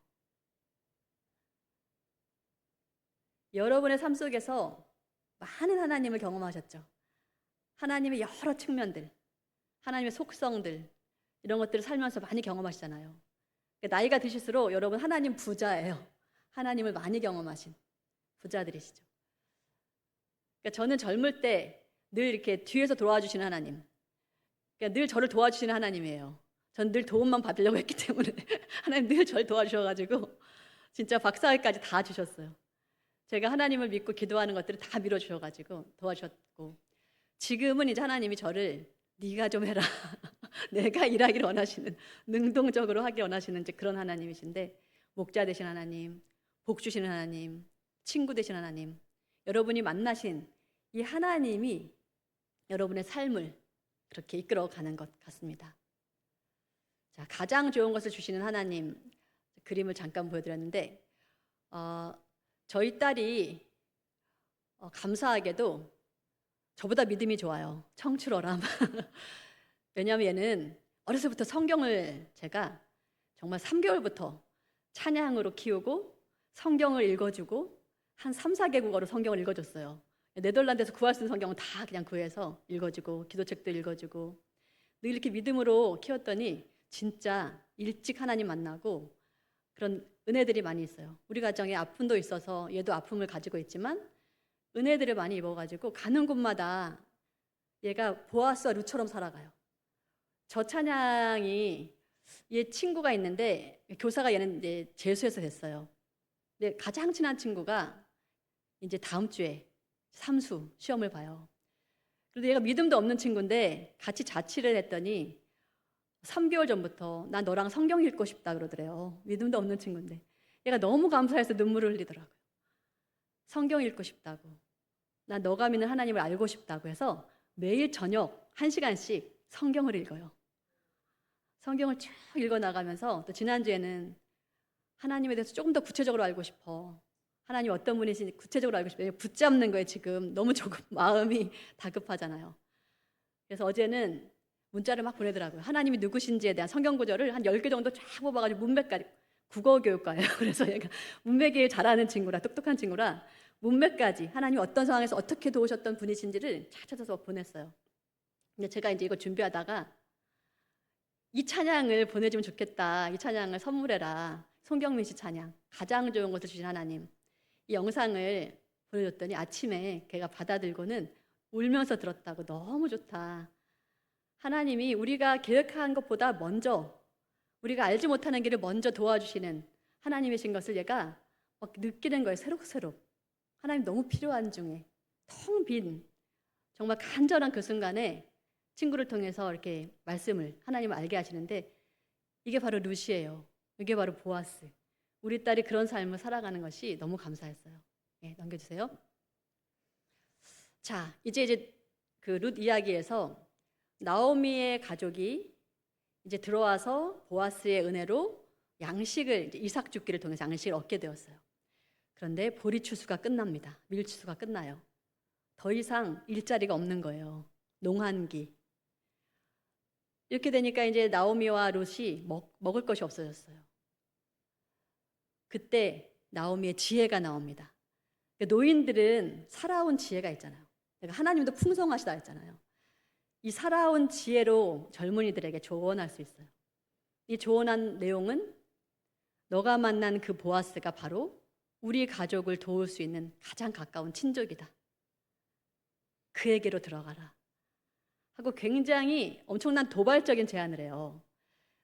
여러분의 삶 속에서 많은 하나님을 경험하셨죠. 하나님의 여러 측면들, 하나님의 속성들 이런 것들을 살면서 많이 경험하시잖아요. 나이가 드실수록 여러분 하나님 부자예요. 하나님을 많이 경험하신 부자들이시죠. 그러니까 저는 젊을 때 늘 이렇게 뒤에서 도와주시는 하나님, 그러니까 늘 저를 도와주시는 하나님이에요. 전 늘 도움만 받으려고 했기 때문에 하나님 늘 저를 도와주셔가지고 진짜 박사학위까지 다 주셨어요. 제가 하나님을 믿고 기도하는 것들을 다 밀어주셔가지고 도와주셨고 지금은 이제 하나님이 저를 네가 좀 해라. 내가 일하기를 원하시는, 능동적으로 하기 원하시는 이제 그런 하나님이신데 목자 되신 하나님, 복 주시는 하나님, 친구 되신 하나님, 여러분이 만나신 이 하나님이 여러분의 삶을 그렇게 이끌어가는 것 같습니다. 자, 가장 좋은 것을 주시는 하나님 그림을 잠깐 보여드렸는데 저희 딸이 감사하게도 저보다 믿음이 좋아요. 청출어람. 왜냐하면 얘는 어렸을 때부터 성경을 제가 정말 3개월부터 찬양으로 키우고 성경을 읽어주고 한 3, 4개국어로 성경을 읽어줬어요. 네덜란드에서 구할 수 있는 성경은 다 그냥 구해서 읽어주고 기도책도 읽어주고 늘 이렇게 믿음으로 키웠더니 진짜 일찍 하나님 만나고 그런 은혜들이 많이 있어요. 우리 가정에 아픔도 있어서 얘도 아픔을 가지고 있지만 은혜들을 많이 입어가지고 가는 곳마다 얘가 보아스와 룻처럼 살아가요. 저 찬양이 얘 친구가 있는데 교사가 얘는 이제 재수해서 됐어요. 근데 가장 친한 친구가 이제 다음 주에 삼수 시험을 봐요. 그래도 얘가 믿음도 없는 친구인데 같이 자취를 했더니 3개월 전부터 나 너랑 성경 읽고 싶다 그러더래요. 믿음도 없는 친구인데 얘가 너무 감사해서 눈물을 흘리더라고요. 성경 읽고 싶다고, 나 너가 믿는 하나님을 알고 싶다고 해서 매일 저녁 1시간씩 성경을 읽어요. 성경을 쭉 읽어나가면서 또 지난주에는 하나님에 대해서 조금 더 구체적으로 알고 싶어, 하나님 어떤 분이신지 구체적으로 알고 싶어요. 붙잡는 거예요. 지금 너무 조금 마음이 다급하잖아요. 그래서 어제는 문자를 막 보내더라고요. 하나님이 누구신지에 대한 성경 구절을 한 10개 정도 쫙 뽑아가지고 문맥까지, 국어 교육과예요. 그래서 얘가 문맥이 잘하는 친구라, 똑똑한 친구라 문맥까지 하나님 어떤 상황에서 어떻게 도우셨던 분이신지를 잘 찾아서 보냈어요. 근데 제가 이제 이거 준비하다가 이 찬양을 보내주면 좋겠다, 이 찬양을 선물해라, 송경민 씨 찬양, 가장 좋은 것을 주신 하나님, 이 영상을 보내줬더니 아침에 걔가 받아들고는 울면서 들었다고, 너무 좋다, 하나님이 우리가 계획한 것보다 먼저 우리가 알지 못하는 길을 먼저 도와주시는 하나님이신 것을 얘가 막 느끼는 거예요. 새록새록 하나님 너무 필요한 중에 텅 빈 정말 간절한 그 순간에 친구를 통해서 이렇게 말씀을, 하나님을 알게 하시는데, 이게 바로 루시예요. 이게 바로 보아스. 우리 딸이 그런 삶을 살아가는 것이 너무 감사했어요. 네, 넘겨주세요. 자, 이제 그 룻 이야기에서 나오미의 가족이 이제 들어와서 보아스의 은혜로 양식을, 이제 이삭 죽기를 통해서 양식을 얻게 되었어요. 그런데 보리 추수가 끝납니다. 밀 추수가 끝나요. 더 이상 일자리가 없는 거예요. 농한기. 이렇게 되니까 이제 나오미와 룻이 먹을 것이 없어졌어요. 그때 나오미의 지혜가 나옵니다. 노인들은 살아온 지혜가 있잖아요. 하나님도 풍성하시다 했잖아요. 이 살아온 지혜로 젊은이들에게 조언할 수 있어요. 이 조언한 내용은 너가 만난 그 보아스가 바로 우리 가족을 도울 수 있는 가장 가까운 친족이다. 그에게로 들어가라 하고 굉장히 엄청난 도발적인 제안을 해요.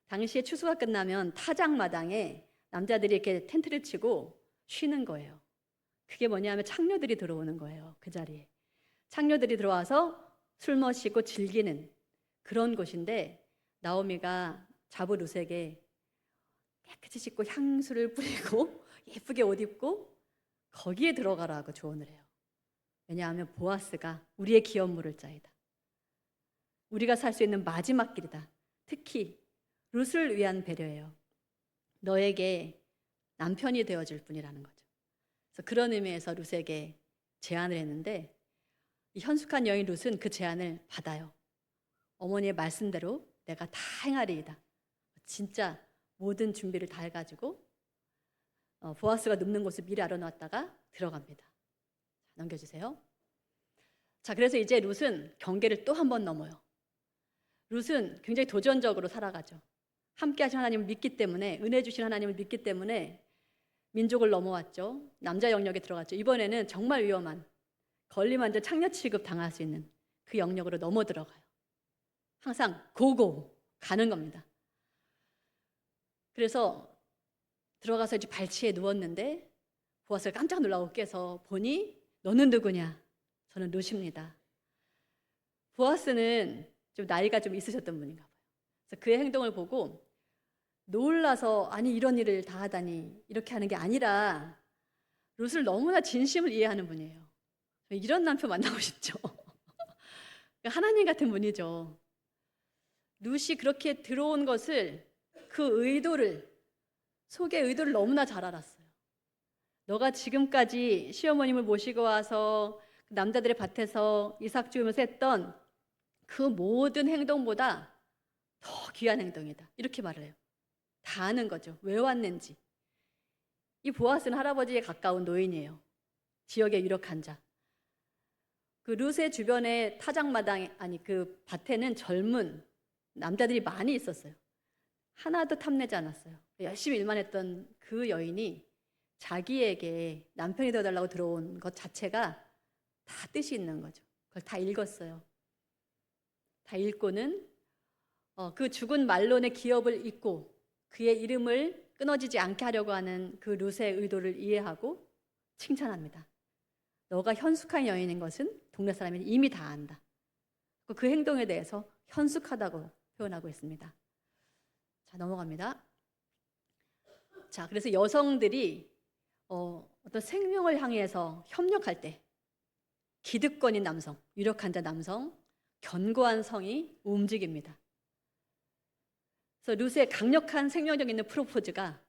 당시에 추수가 끝나면 타작마당에 남자들이 이렇게 텐트를 치고 쉬는 거예요. 그게 뭐냐면 창녀들이 들어오는 거예요. 그 자리에 창녀들이 들어와서 술 마시고 즐기는 그런 곳인데, 나오미가 자부 룻에게 깨끗이 씻고 향수를 뿌리고 예쁘게 옷 입고 거기에 들어가라고 조언을 해요. 왜냐하면 보아스가 우리의 기업 물을 자이다. 우리가 살 수 있는 마지막 길이다. 특히 룻을 위한 배려예요. 너에게 남편이 되어줄 뿐이라는 거죠. 그래서 그런 의미에서 룻에게 제안을 했는데, 이 현숙한 여인 룻은 그 제안을 받아요. 어머니의 말씀대로 내가 다 행하리이다. 진짜 모든 준비를 다 해가지고 보아스가 눕는 곳을 미리 알아놨다가 들어갑니다. 넘겨주세요. 자, 그래서 이제 룻은 경계를 또 한 번 넘어요. 룻은 굉장히 도전적으로 살아가죠. 함께 하신 하나님을 믿기 때문에, 은혜 주신 하나님을 믿기 때문에 민족을 넘어왔죠. 남자 영역에 들어갔죠. 이번에는 정말 위험한, 걸리면 완전 창녀 취급 당할 수 있는 그 영역으로 넘어 들어가요. 항상 고고 가는 겁니다. 그래서 들어가서 이제 발치에 누웠는데 보아스가 깜짝 놀라고 깨서 보니, 너는 누구냐? 저는 룻입니다. 보아스는 좀 나이가 좀 있으셨던 분인가 봐요. 그래서 그의 행동을 보고 놀라서, 아니 이런 일을 다 하다니, 이렇게 하는 게 아니라 룻을 너무나 진심을 이해하는 분이에요. 이런 남편 만나고 싶죠. 하나님 같은 분이죠. 룻이 그렇게 들어온 것을, 그 의도를, 속의 의도를 너무나 잘 알았어요. 너가 지금까지 시어머님을 모시고 와서 남자들의 밭에서 이삭 주우면서 했던 그 모든 행동보다 더 귀한 행동이다. 이렇게 말을 해요. 다 아는 거죠. 왜 왔는지. 이 보아스는 할아버지에 가까운 노인이에요. 지역의 유력한 자. 그 룻의 주변에 타작마당, 아니 그 밭에는 젊은 남자들이 많이 있었어요. 하나도 탐내지 않았어요. 열심히 일만 했던 그 여인이 자기에게 남편이 되어달라고 들어온 것 자체가 다 뜻이 있는 거죠. 그걸 다 읽었어요. 다 읽고는 그 죽은 말론의 기업을 잊고 그의 이름을 끊어지지 않게 하려고 하는 그 룻의 의도를 이해하고 칭찬합니다. 너가 현숙한 여인인 것은 동네 사람이 이미 다 안다. 그 행동에 대해서 현숙하다고 표현하고 있습니다. 자, 넘어갑니다. 자, 그래서 여성들이 어떤 생명을 향해서 협력할 때 기득권인 남성, 유력한 자 남성, 견고한 성이 움직입니다. 그래서 룻의 강력한 생명력 있는 프로포즈가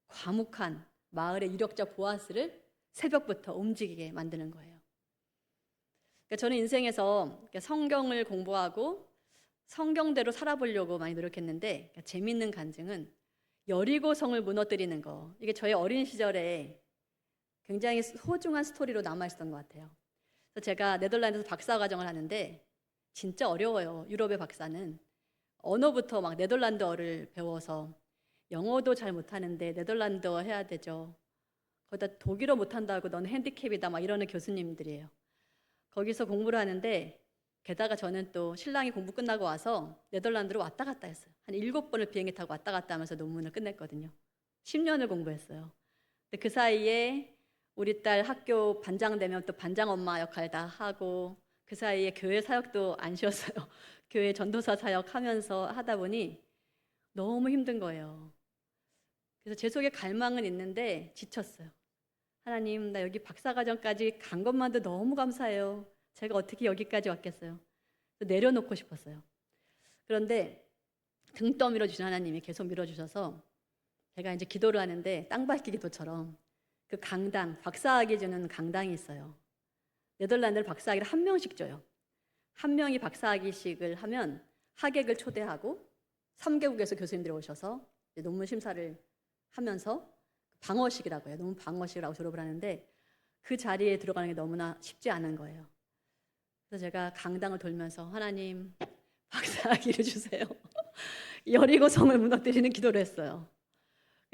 과묵한 마을의 유력자 보아스를 새벽부터 움직이게 만드는 거예요. 그러니까 저는 인생에서 성경을 공부하고 성경대로 살아보려고 많이 노력했는데, 그러니까 재밌는 간증은 여리고성을 무너뜨리는 거. 이게 저의 어린 시절에 굉장히 소중한 스토리로 남아있었던 것 같아요. 그래서 제가 네덜란드에서 박사과정을 하는데 진짜 어려워요. 유럽의 박사는 언어부터 막 네덜란드어를 배워서 영어도 잘 못하는데 네덜란드어 해야 되죠. 거기다 독일어 못한다고 넌 핸디캡이다 막 이러는 교수님들이에요. 거기서 공부를 하는데 게다가 저는 또 신랑이 공부 끝나고 와서 네덜란드로 왔다 갔다 했어요. 한 7번을 비행기 타고 왔다 갔다 하면서 논문을 끝냈거든요. 10년을 공부했어요. 근데 그 사이에 우리 딸 학교 반장 되면 또 반장 엄마 역할 다 하고 그 사이에 교회 사역도 안 쉬었어요. 교회 전도사 사역 하면서 하다 보니 너무 힘든 거예요. 그래서 제 속에 갈망은 있는데 지쳤어요. 하나님, 나 여기 박사과정까지 간 것만도 너무 감사해요. 제가 어떻게 여기까지 왔겠어요? 내려놓고 싶었어요. 그런데 등 떠밀어 주신 하나님이 계속 밀어주셔서 제가 이제 기도를 하는데 땅밟기 기도처럼 그 강당, 박사학위 주는 강당이 있어요. 네덜란드를 박사학위를 한 명씩 줘요. 한 명이 박사학위식을 하면 하객을 초대하고 3개국에서 교수님들이 오셔서 논문 심사를 하면서 방어식이라고 해요. 논문 방어식을 하고 졸업을 하는데 그 자리에 들어가는 게 너무나 쉽지 않은 거예요. 그래서 제가 강당을 돌면서 하나님 박사학위를 주세요. 여리고성을 무너뜨리는 기도를 했어요.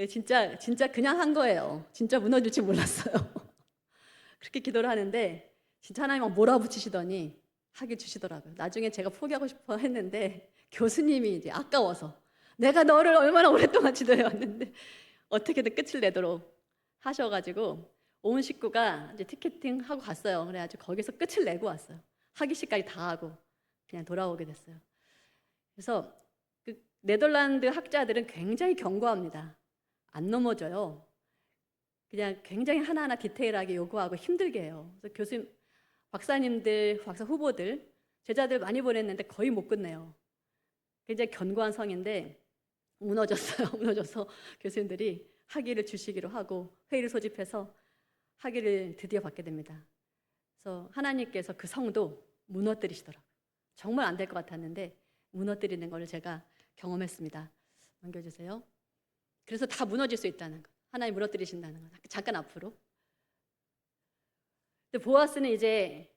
진짜 그냥 한 거예요. 진짜 무너질 줄 몰랐어요. 그렇게 기도를 하는데 진짜 하나님 막 몰아붙이시더니 학위 주시더라고요. 나중에 제가 포기하고 싶어 했는데 교수님이 이제 아까워서 내가 너를 얼마나 오랫동안 지도해 왔는데 어떻게든 끝을 내도록 하셔가지고 온 식구가 이제 티켓팅 하고 갔어요. 그래가지고 거기서 끝을 내고 왔어요. 학위식까지 다 하고 그냥 돌아오게 됐어요. 그래서 그 네덜란드 학자들은 굉장히 견고합니다. 안 넘어져요. 그냥 굉장히 하나하나 디테일하게 요구하고 힘들게 해요. 그래서 교수님, 박사님들, 박사 후보들, 제자들 많이 보냈는데 거의 못 끝내요. 굉장히 견고한 성인데 무너졌어요. 무너져서 교수님들이 학위를 주시기로 하고 회의를 소집해서 학위를 드디어 받게 됩니다. 그래서 하나님께서 그 성도 무너뜨리시더라고요. 정말 안 될 것 같았는데 무너뜨리는 걸 제가 경험했습니다. 넘겨주세요. 그래서 다 무너질 수 있다는 것. 하나님 무너뜨리신다는 것. 잠깐 앞으로. 근데 보아스는 이제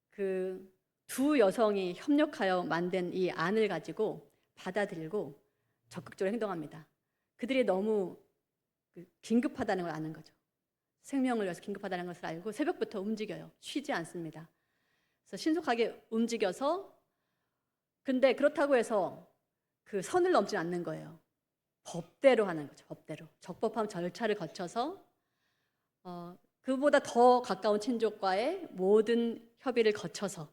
그 두 여성이 협력하여 만든 이 안을 가지고 받아들이고 적극적으로 행동합니다. 그들이 너무 긴급하다는 걸 아는 거죠. 생명을 위해서 긴급하다는 것을 알고 새벽부터 움직여요. 쉬지 않습니다. 그래서 신속하게 움직여서 근데 그렇다고 해서 그 선을 넘지 않는 거예요. 법대로 하는 거죠. 법대로. 적법한 절차를 거쳐서 그보다 더 가까운 친족과의 모든 협의를 거쳐서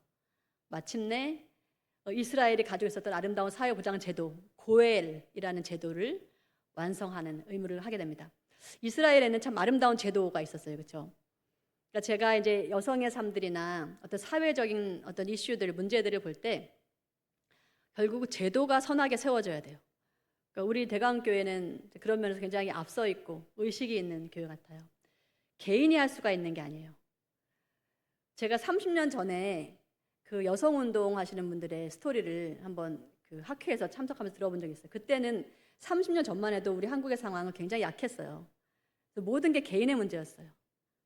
마침내 이스라엘이 가지고 있었던 아름다운 사회보장 제도, 고엘이라는 제도를 완성하는 의무를 하게 됩니다. 이스라엘에는 참 아름다운 제도가 있었어요. 그렇죠? 그러니까 제가 이제 여성의 삶들이나 어떤 사회적인 어떤 이슈들, 문제들을 볼 때 결국 제도가 선하게 세워져야 돼요. 그러니까 우리 대강교회는 그런 면에서 굉장히 앞서 있고 의식이 있는 교회 같아요. 개인이 할 수가 있는 게 아니에요. 제가 30년 전에 그 여성운동 하시는 분들의 스토리를 한번 그 학회에서 참석하면서 들어본 적이 있어요. 그때는 30년 전만 해도 우리 한국의 상황은 굉장히 약했어요. 모든 게 개인의 문제였어요.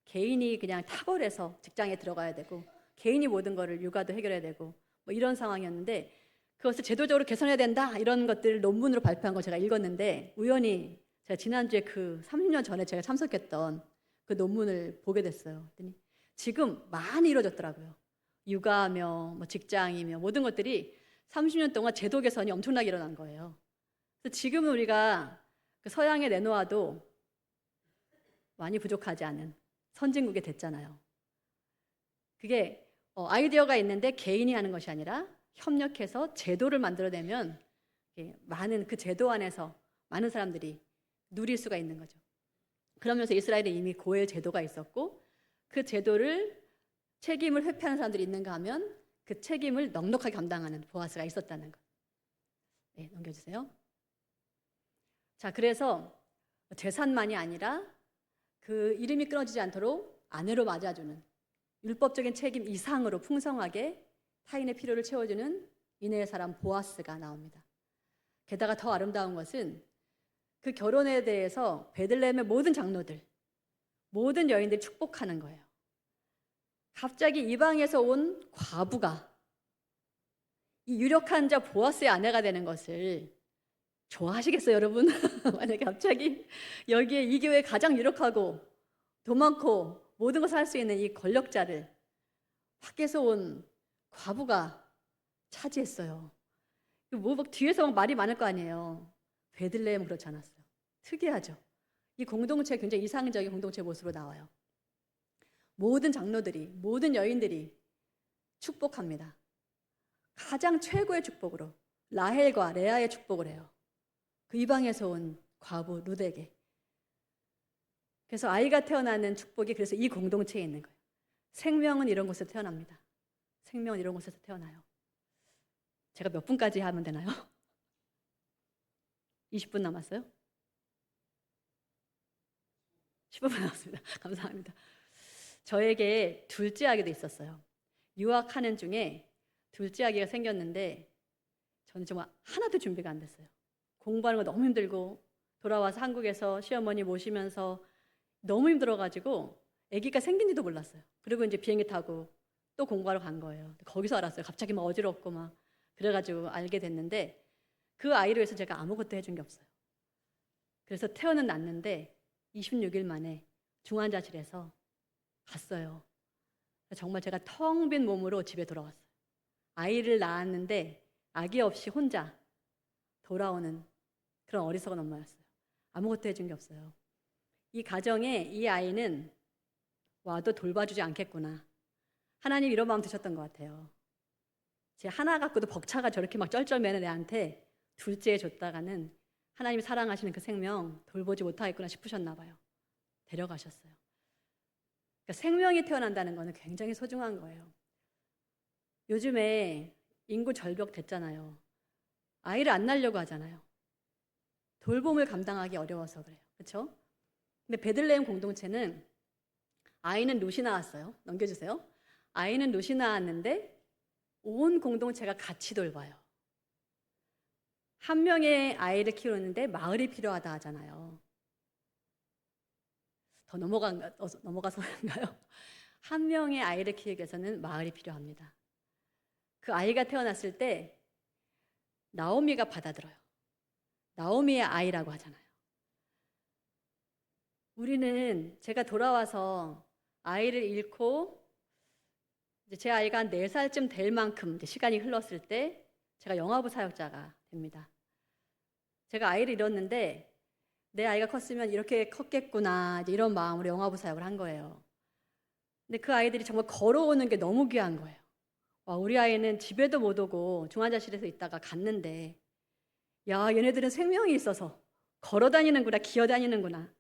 개인이 그냥 탁월해서 직장에 들어가야 되고 개인이 모든 거를 육아도 해결해야 되고 뭐 이런 상황이었는데 그것을 제도적으로 개선해야 된다 이런 것들을 논문으로 발표한 걸 제가 읽었는데 우연히 제가 지난주에 그 30년 전에 제가 참석했던 그 논문을 보게 됐어요. 지금 많이 이루어졌더라고요. 육아며 뭐 직장이며 모든 것들이 30년 동안 제도 개선이 엄청나게 일어난 거예요. 그래서 지금은 우리가 그 서양에 내놓아도 많이 부족하지 않은 선진국이 됐잖아요. 그게 아이디어가 있는데 개인이 하는 것이 아니라 협력해서 제도를 만들어내면 많은 그 제도 안에서 많은 사람들이 누릴 수가 있는 거죠. 그러면서 이스라엘에 이미 고엘 제도가 있었고 그 제도를 책임을 회피하는 사람들이 있는가 하면 그 책임을 넉넉하게 감당하는 보아스가 있었다는 것. 네, 넘겨주세요. 자, 그래서 재산만이 아니라 그 이름이 끊어지지 않도록 아내로 맞아주는 율법적인 책임 이상으로 풍성하게 타인의 필요를 채워주는 이내의 사람 보아스가 나옵니다. 게다가 더 아름다운 것은 그 결혼에 대해서 베들레헴의 모든 장로들, 모든 여인들이 축복하는 거예요. 갑자기 이방에서 온 과부가 이 유력한 자 보아스의 아내가 되는 것을 좋아하시겠어요, 여러분? 만약에 갑자기 여기에 이 교회에 가장 유력하고 돈 많고 모든 것을 할 수 있는 이 권력자를 밖에서 온 과부가 차지했어요. 막 뒤에서 말이 많을 거 아니에요. 베들레헴은 그렇지 않았어요. 특이하죠. 이 공동체 굉장히 이상적인 공동체 모습으로 나와요. 모든 장로들이, 모든 여인들이 축복합니다. 가장 최고의 축복으로 라헬과 레아의 축복을 해요. 그 이방에서 온 과부 룻에게. 그래서 아이가 태어나는 축복이 그래서 이 공동체에 있는 거예요. 생명은 이런 곳에서 태어납니다. 생명은 이런 곳에서 태어나요. 제가 몇 분까지 하면 되나요? 20분 남았어요? 15분 남았습니다. 감사합니다. 저에게 둘째 아기도 있었어요. 유학하는 중에 둘째 아기가 생겼는데 저는 정말 하나도 준비가 안 됐어요. 공부하는 거 너무 힘들고 돌아와서 한국에서 시어머니 모시면서 너무 힘들어가지고 아기가 생긴지도 몰랐어요. 그리고 이제 비행기 타고 또 공부하러 간 거예요. 거기서 알았어요. 갑자기 막 어지럽고 막 그래가지고 알게 됐는데 그 아이를 위해서 제가 아무것도 해준 게 없어요. 그래서 태어는 났는데 26일 만에 중환자실에서 갔어요. 정말 제가 텅 빈 몸으로 집에 돌아왔어요. 아이를 낳았는데 아기 없이 혼자 돌아오는 그런 어리석은 엄마였어요. 아무것도 해준 게 없어요. 이 가정에 이 아이는 와도 돌봐주지 않겠구나. 하나님 이런 마음 드셨던 것 같아요. 제 하나 갖고도 벅차가 저렇게 막 쩔쩔매는 애한테 둘째 줬다가는 하나님이 사랑하시는 그 생명 돌보지 못하겠구나 싶으셨나 봐요. 데려가셨어요. 그러니까 생명이 태어난다는 거는 굉장히 소중한 거예요. 요즘에 인구 절벽 됐잖아요. 아이를 안 낳으려고 하잖아요. 돌봄을 감당하기 어려워서 그래요. 그렇죠? 근데 베들레헴 공동체는 아이는 룻이 나왔어요. 넘겨주세요. 아이는 룻이 나왔는데 온 공동체가 같이 돌봐요. 한 명의 아이를 키우는데 마을이 필요하다 하잖아요. 더 넘어가서 그런가요? 한 명의 아이를 키우기 위해서는 마을이 필요합니다. 그 아이가 태어났을 때 나오미가 받아들어요. 나오미의 아이라고 하잖아요. 우리는 제가 돌아와서 아이를 잃고 이제 제 아이가 한 4살쯤 될 만큼 이제 시간이 흘렀을 때 제가 영아부 사역자가 됩니다. 제가 아이를 잃었는데 내 아이가 컸으면 이렇게 컸겠구나 이제 이런 마음으로 영아부 사역을 한 거예요. 근데 그 아이들이 정말 걸어오는 게 너무 귀한 거예요. 와, 우리 아이는 집에도 못 오고 중환자실에서 있다가 갔는데 야, 얘네들은 생명이 있어서 걸어 다니는구나, 기어 다니는구나.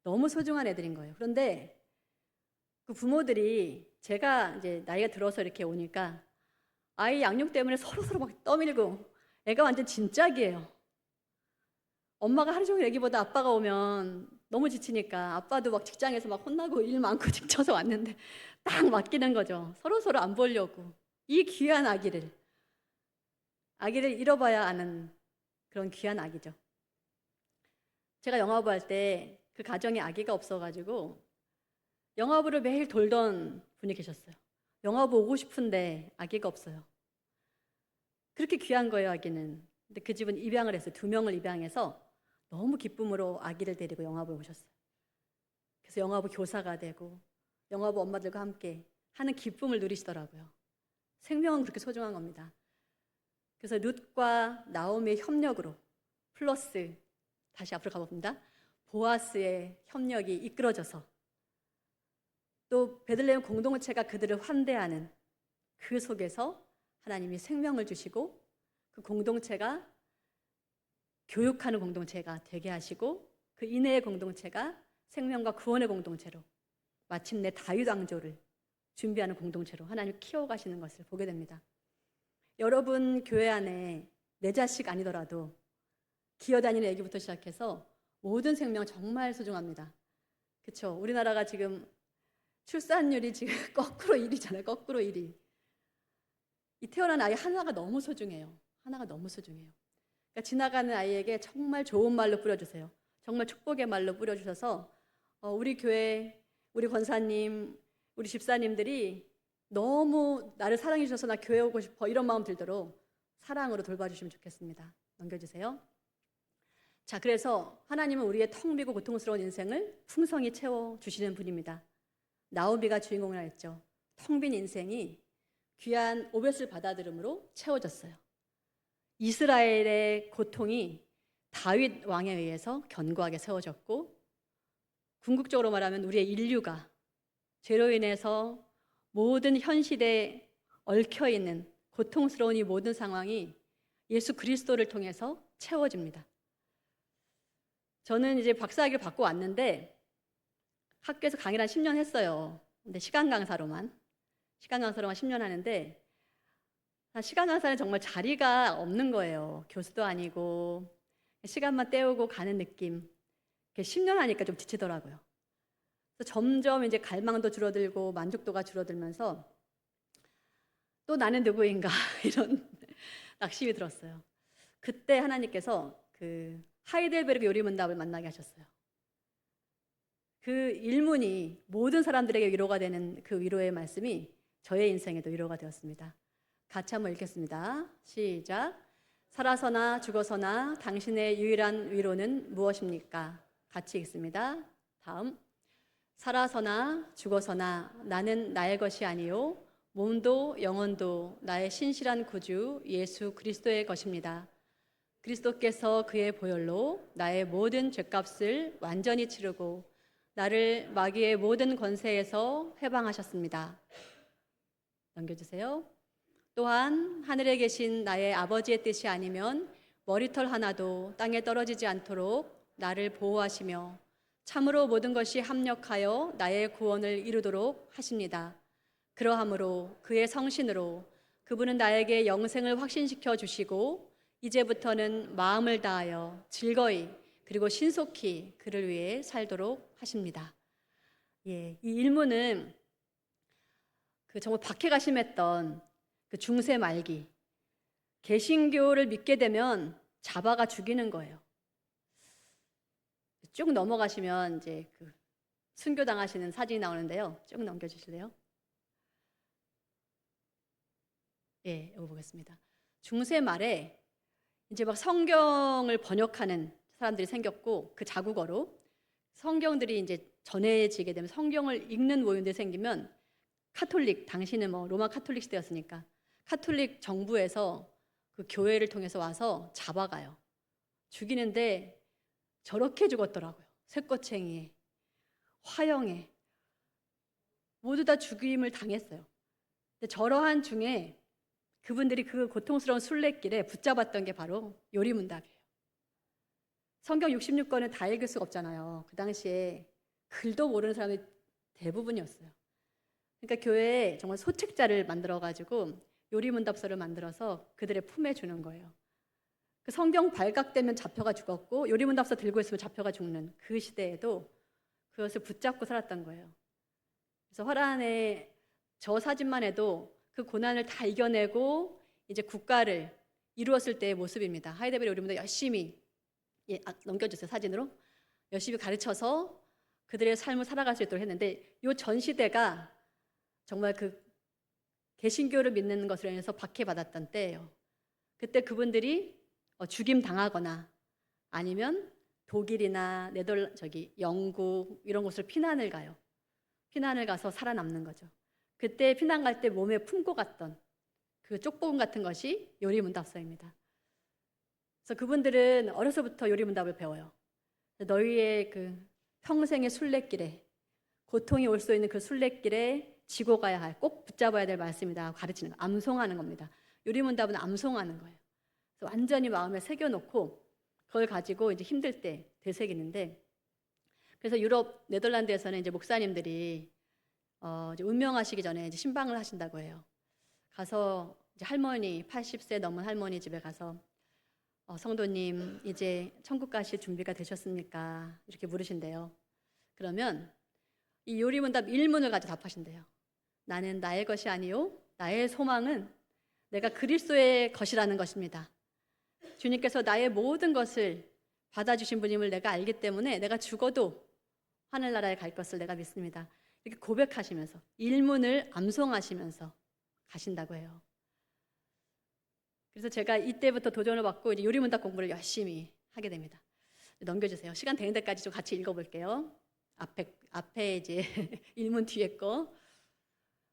너무 소중한 애들인 거예요. 그런데 그 부모들이 제가 이제 나이가 들어서 이렇게 오니까 아이 양육 때문에 서로 막 떠밀고 애가 완전 진짝이에요. 엄마가 하루 종일 애기보다 아빠가 오면 너무 지치니까 아빠도 막 직장에서 막 혼나고 일 많고 지쳐서 왔는데 딱 맡기는 거죠. 서로 안 보려고. 이 귀한 아기를 잃어봐야 아는 그런 귀한 아기죠. 제가 영아부 할 때 그 가정에 아기가 없어가지고 영아부를 매일 돌던 분이 계셨어요. 영아부 오고 싶은데 아기가 없어요. 그렇게 귀한 거예요, 아기는. 근데 그 집은 입양을 했어요. 2명을 입양해서 너무 기쁨으로 아기를 데리고 영아부에 오셨어요. 그래서 영아부 교사가 되고 영아부 엄마들과 함께 하는 기쁨을 누리시더라고요. 생명은 그렇게 소중한 겁니다. 그래서 룻과 나오미의 협력으로 플러스 다시 앞으로 가봅니다. 보아스의 협력이 이끌어져서 또 베들레헴 공동체가 그들을 환대하는 그 속에서 하나님이 생명을 주시고 그 공동체가 교육하는 공동체가 되게 하시고 그 이내의 공동체가 생명과 구원의 공동체로 마침내 다윗 왕조를 준비하는 공동체로 하나님 키워가시는 것을 보게 됩니다. 여러분 교회 안에 내 자식 아니더라도 기어다니는 아기부터 시작해서 모든 생명 정말 소중합니다. 그렇죠? 우리나라가 지금 출산율이 지금 거꾸로 1이잖아요. 거꾸로 1이. 이 태어난 아이 하나가 너무 소중해요. 하나가 너무 소중해요. 그러니까 지나가는 아이에게 정말 좋은 말로 뿌려주세요. 정말 축복의 말로 뿌려주셔서 우리 교회, 우리 권사님, 우리 집사님들이 너무 나를 사랑해 주셔서 나 교회 오고 싶어 이런 마음 들도록 사랑으로 돌봐주시면 좋겠습니다. 넘겨주세요. 자, 그래서 하나님은 우리의 텅 비고 고통스러운 인생을 풍성히 채워주시는 분입니다. 나오미가 주인공을 했죠. 텅 빈 인생이 귀한 오벳을 받아들임으로 채워졌어요. 이스라엘의 고통이 다윗 왕에 의해서 견고하게 세워졌고, 궁극적으로 말하면 우리의 인류가 죄로 인해서 모든 현 시대에 얽혀있는 고통스러운 이 모든 상황이 예수 그리스도를 통해서 채워집니다. 저는 이제 박사학위를 받고 왔는데 학교에서 강의를 한 10년 했어요. 근데 시간 강사로만 10년 하는데 시간 강사는 정말 자리가 없는 거예요. 교수도 아니고 시간만 때우고 가는 느낌. 10년 하니까 좀 지치더라고요. 그래서 점점 이제 갈망도 줄어들고 만족도가 줄어들면서 또 나는 누구인가 이런 낙심이 들었어요. 그때 하나님께서 그 하이델베르그 요리문답을 만나게 하셨어요. 그 일문이 모든 사람들에게 위로가 되는 그 위로의 말씀이 저의 인생에도 위로가 되었습니다. 같이 한번 읽겠습니다. 시작. 살아서나 죽어서나 당신의 유일한 위로는 무엇입니까? 같이 읽습니다. 다음. 살아서나 죽어서나 나는 나의 것이 아니요 몸도 영혼도 나의 신실한 구주 예수 그리스도의 것입니다. 그리스도께서 그의 보혈로 나의 모든 죄값을 완전히 치르고 나를 마귀의 모든 권세에서 해방하셨습니다. 넘겨주세요. 또한 하늘에 계신 나의 아버지의 뜻이 아니면 머리털 하나도 땅에 떨어지지 않도록 나를 보호하시며 참으로 모든 것이 합력하여 나의 구원을 이루도록 하십니다. 그러함으로 그의 성신으로 그분은 나에게 영생을 확신시켜 주시고 이제부터는 마음을 다하여 즐거이 그리고 신속히 그를 위해 살도록 하십니다. 이 일문은 그 정말 박해가 심했던 그 중세 말기 개신교를 믿게 되면 잡아가 죽이는 거예요. 쭉 넘어가시면 이제 그 순교 당하시는 사진이 나오는데요. 쭉 넘겨주실래요? 예, 이거 보겠습니다. 중세 말에 이제 막 성경을 번역하는 사람들이 생겼고 그 자국어로 성경들이 이제 전해지게 되면 성경을 읽는 모임들이 생기면 카톨릭, 당시는 뭐 로마 카톨릭 시대였으니까 카톨릭 정부에서 그 교회를 통해서 와서 잡아가요. 죽이는데 저렇게 죽었더라고요. 쇠꼬챙이에, 화형에 모두 다 죽임을 당했어요. 근데 저러한 중에 그분들이 그 고통스러운 순례길에 붙잡았던 게 바로 요리문답이에요. 성경 66권을 다 읽을 수가 없잖아요. 그 당시에 글도 모르는 사람이 대부분이었어요. 그러니까 교회에 정말 소책자를 만들어가지고 요리문답서를 만들어서 그들의 품에 주는 거예요. 그 성경 발각되면 잡혀가 죽었고 요리문답서 들고 있으면 잡혀가 죽는 그 시대에도 그것을 붙잡고 살았던 거예요. 그래서 화란의 저 사진만 해도 그 고난을 다 이겨내고 이제 국가를 이루었을 때의 모습입니다. 하이델베르 요리문답 열심히 넘겨주세요. 사진으로 열심히 가르쳐서 그들의 삶을 살아갈 수 있도록 했는데 이 전 시대가 정말 그 개신교를 믿는 것으로 인해서 박해받았던 때예요. 그때 그분들이 죽임 당하거나 아니면 독일이나 영국 이런 곳으로 피난을 가요. 피난을 가서 살아남는 거죠. 그때 피난 갈 때 몸에 품고 갔던 그 쪽복음 같은 것이 요리문답서입니다. 그래서 그분들은 어려서부터 요리문답을 배워요. 너희의 그 평생의 순례길에, 고통이 올 수 있는 그 순례길에 지고 가야 할, 꼭 붙잡아야 될 말씀이다 가르치는 거, 암송하는 겁니다. 요리문답은 암송하는 거예요. 그래서 완전히 마음에 새겨놓고 그걸 가지고 이제 힘들 때 되새기는데, 그래서 유럽 네덜란드에서는 이제 목사님들이 이제 운명하시기 전에 이제 신방을 하신다고 해요. 가서 이제 할머니, 80세 넘은 할머니 집에 가서 성도님 이제 천국 가실 준비가 되셨습니까? 이렇게 물으신대요. 그러면 이 요리문답 1문을 가지고 답하신대요. 나는 나의 것이 아니요 나의 소망은 내가 그리스도의 것이라는 것입니다. 주님께서 나의 모든 것을 받아주신 분임을 내가 알기 때문에 내가 죽어도 하늘나라에 갈 것을 내가 믿습니다. 이렇게 고백하시면서 1문을 암송하시면서 가신다고 해요. 그래서 제가 이때부터 도전을 받고 이제 요리문답 공부를 열심히 하게 됩니다. 넘겨주세요. 시간 되는 데까지 좀 같이 읽어볼게요. 앞에 이제 1문 뒤에 거.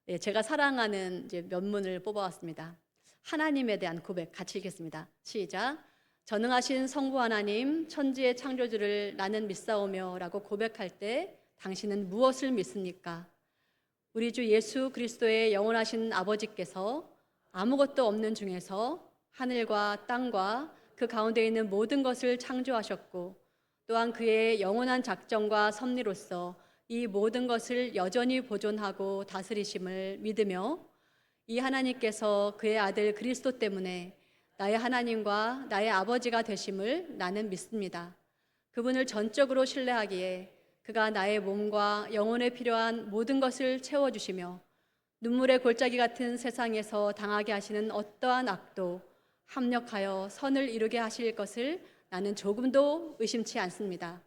네, 제가 사랑하는 이제 몇 문을 뽑아왔습니다. 하나님에 대한 고백 같이 읽겠습니다. 시작. 전능하신 성부 하나님, 천지의 창조주를 나는 믿사오며 라고 고백할 때 당신은 무엇을 믿습니까? 우리 주 예수 그리스도의 영원하신 아버지께서 아무것도 없는 중에서 하늘과 땅과 그 가운데 있는 모든 것을 창조하셨고, 또한 그의 영원한 작정과 섭리로서 이 모든 것을 여전히 보존하고 다스리심을 믿으며, 이 하나님께서 그의 아들 그리스도 때문에 나의 하나님과 나의 아버지가 되심을 나는 믿습니다. 그분을 전적으로 신뢰하기에 그가 나의 몸과 영혼에 필요한 모든 것을 채워주시며, 눈물의 골짜기 같은 세상에서 당하게 하시는 어떠한 악도 합력하여 선을 이루게 하실 것을 나는 조금도 의심치 않습니다.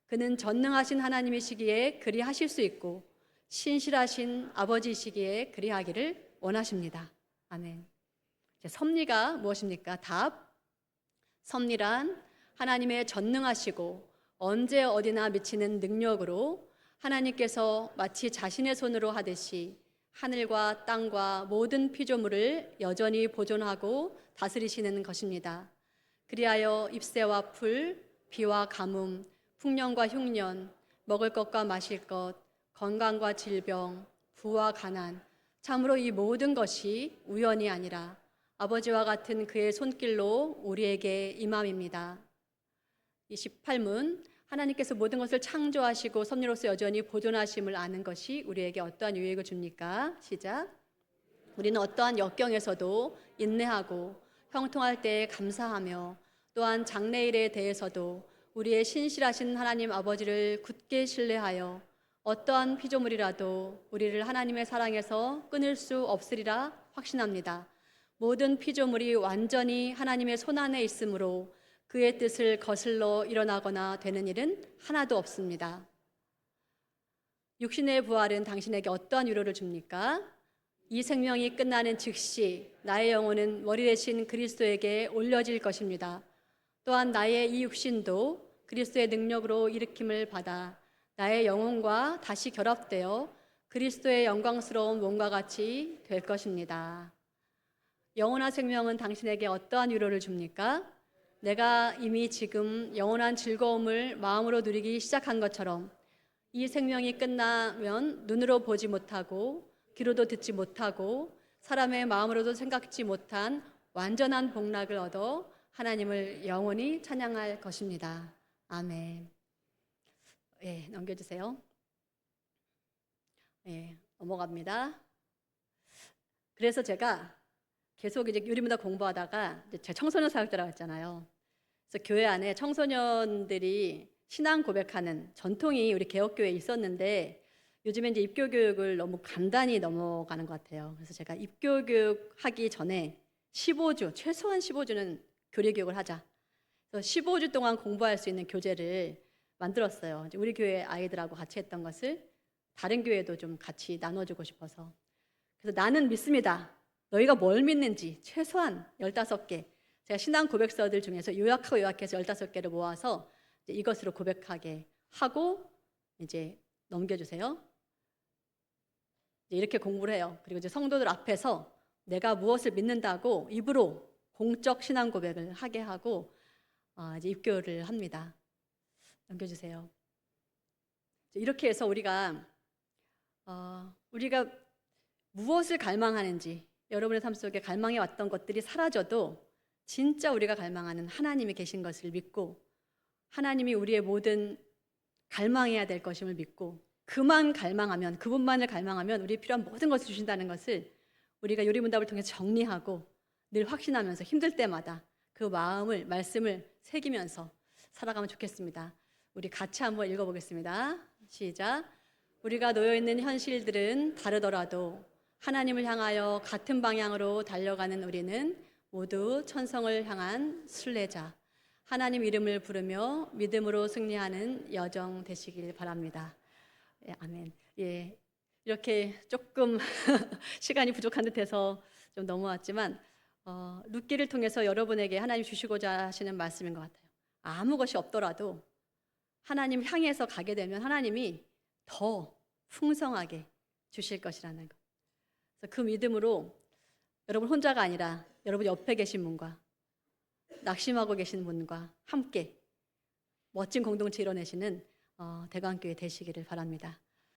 그는 전능하신 하나님이시기에 그리하실 수 있고 신실하신 아버지이시기에 그리하기를 원하십니다. 아멘. 섭리가 무엇입니까? 답. 섭리란 하나님의 전능하시고 언제 어디나 미치는 능력으로 하나님께서 마치 자신의 손으로 하듯이 하늘과 땅과 모든 피조물을 여전히 보존하고 다스리시는 것입니다. 그리하여 잎새와 풀, 비와 가뭄, 풍년과 흉년, 먹을 것과 마실 것, 건강과 질병, 부와 가난, 참으로 이 모든 것이 우연이 아니라 아버지와 같은 그의 손길로 우리에게 임함입니다. 28문, 하나님께서 모든 것을 창조하시고 섭리로서 여전히 보존하심을 아는 것이 우리에게 어떠한 유익을 줍니까? 시작. 우리는 어떠한 역경에서도 인내하고 형통할 때에 감사하며, 또한 장래일에 대해서도 우리의 신실하신 하나님 아버지를 굳게 신뢰하여 어떠한 피조물이라도 우리를 하나님의 사랑에서 끊을 수 없으리라 확신합니다. 모든 피조물이 완전히 하나님의 손안에 있으므로 그의 뜻을 거슬러 일어나거나 되는 일은 하나도 없습니다. 육신의 부활은 당신에게 어떠한 위로를 줍니까? 이 생명이 끝나는 즉시 나의 영혼은 머리 대신 그리스도에게 올려질 것입니다. 또한 나의 이 육신도 그리스도의 능력으로 일으킴을 받아 나의 영혼과 다시 결합되어 그리스도의 영광스러운 몸과 같이 될 것입니다. 영원한 생명은 당신에게 어떠한 위로를 줍니까? 내가 이미 지금 영원한 즐거움을 마음으로 누리기 시작한 것처럼 이 생명이 끝나면 눈으로 보지 못하고 귀로도 듣지 못하고 사람의 마음으로도 생각지 못한 완전한 복락을 얻어 하나님을 영원히 찬양할 것입니다. 아멘. 예, 넘겨주세요. 예, 넘어갑니다. 그래서 제가 계속 이제 요리문답 공부하다가 이제 제 청소년 사역 들어갔잖아요. 그래서 교회 안에 청소년들이 신앙 고백하는 전통이 우리 개혁교회에 있었는데, 요즘에 이제 입교 교육을 너무 간단히 넘어가는 것 같아요. 그래서 제가 입교 교육 하기 전에 15주, 최소한 15주는 교리 교육을 하자. 그래서 15주 동안 공부할 수 있는 교재를 만들었어요. 이제 우리 교회 아이들하고 같이 했던 것을 다른 교회도 좀 같이 나눠주고 싶어서. 그래서 나는 믿습니다. 너희가 뭘 믿는지 최소한 15개, 제가 신앙 고백서들 중에서 요약해서 15개를 모아서 이제 이것으로 고백하게 하고 이제 넘겨주세요. 이제 이렇게 공부를 해요. 그리고 이제 성도들 앞에서 내가 무엇을 믿는다고 입으로 공적 신앙 고백을 하게 하고 이제 입교를 합니다. 넘겨주세요. 이렇게 해서 우리가 무엇을 갈망하는지, 여러분의 삶 속에 갈망해 왔던 것들이 사라져도 진짜 우리가 갈망하는 하나님이 계신 것을 믿고, 하나님이 우리의 모든 갈망해야 될 것임을 믿고, 그분만을 갈망하면 우리의 필요한 모든 것을 주신다는 것을 우리가 요리문답을 통해서 정리하고 늘 확신하면서 힘들 때마다 그 마음을, 말씀을 새기면서 살아가면 좋겠습니다. 우리 같이 한번 읽어보겠습니다. 시작. 우리가 놓여있는 현실들은 다르더라도 하나님을 향하여 같은 방향으로 달려가는 우리는 모두 천성을 향한 순례자, 하나님 이름을 부르며 믿음으로 승리하는 여정 되시길 바랍니다. 예, 아멘. 예, 이렇게 조금 시간이 부족한 듯해서 좀 넘어왔지만 룻기를 통해서 여러분에게 하나님 주시고자 하시는 말씀인 것 같아요. 아무 것이 없더라도 하나님 향해서 가게 되면 하나님이 더 풍성하게 주실 것이라는 것. 그래서 그 믿음으로 여러분 혼자가 아니라 여러분 옆에 계신 분과 낙심하고 계신 분과 함께 멋진 공동체 이뤄내시는 대관교회 되시기를 바랍니다.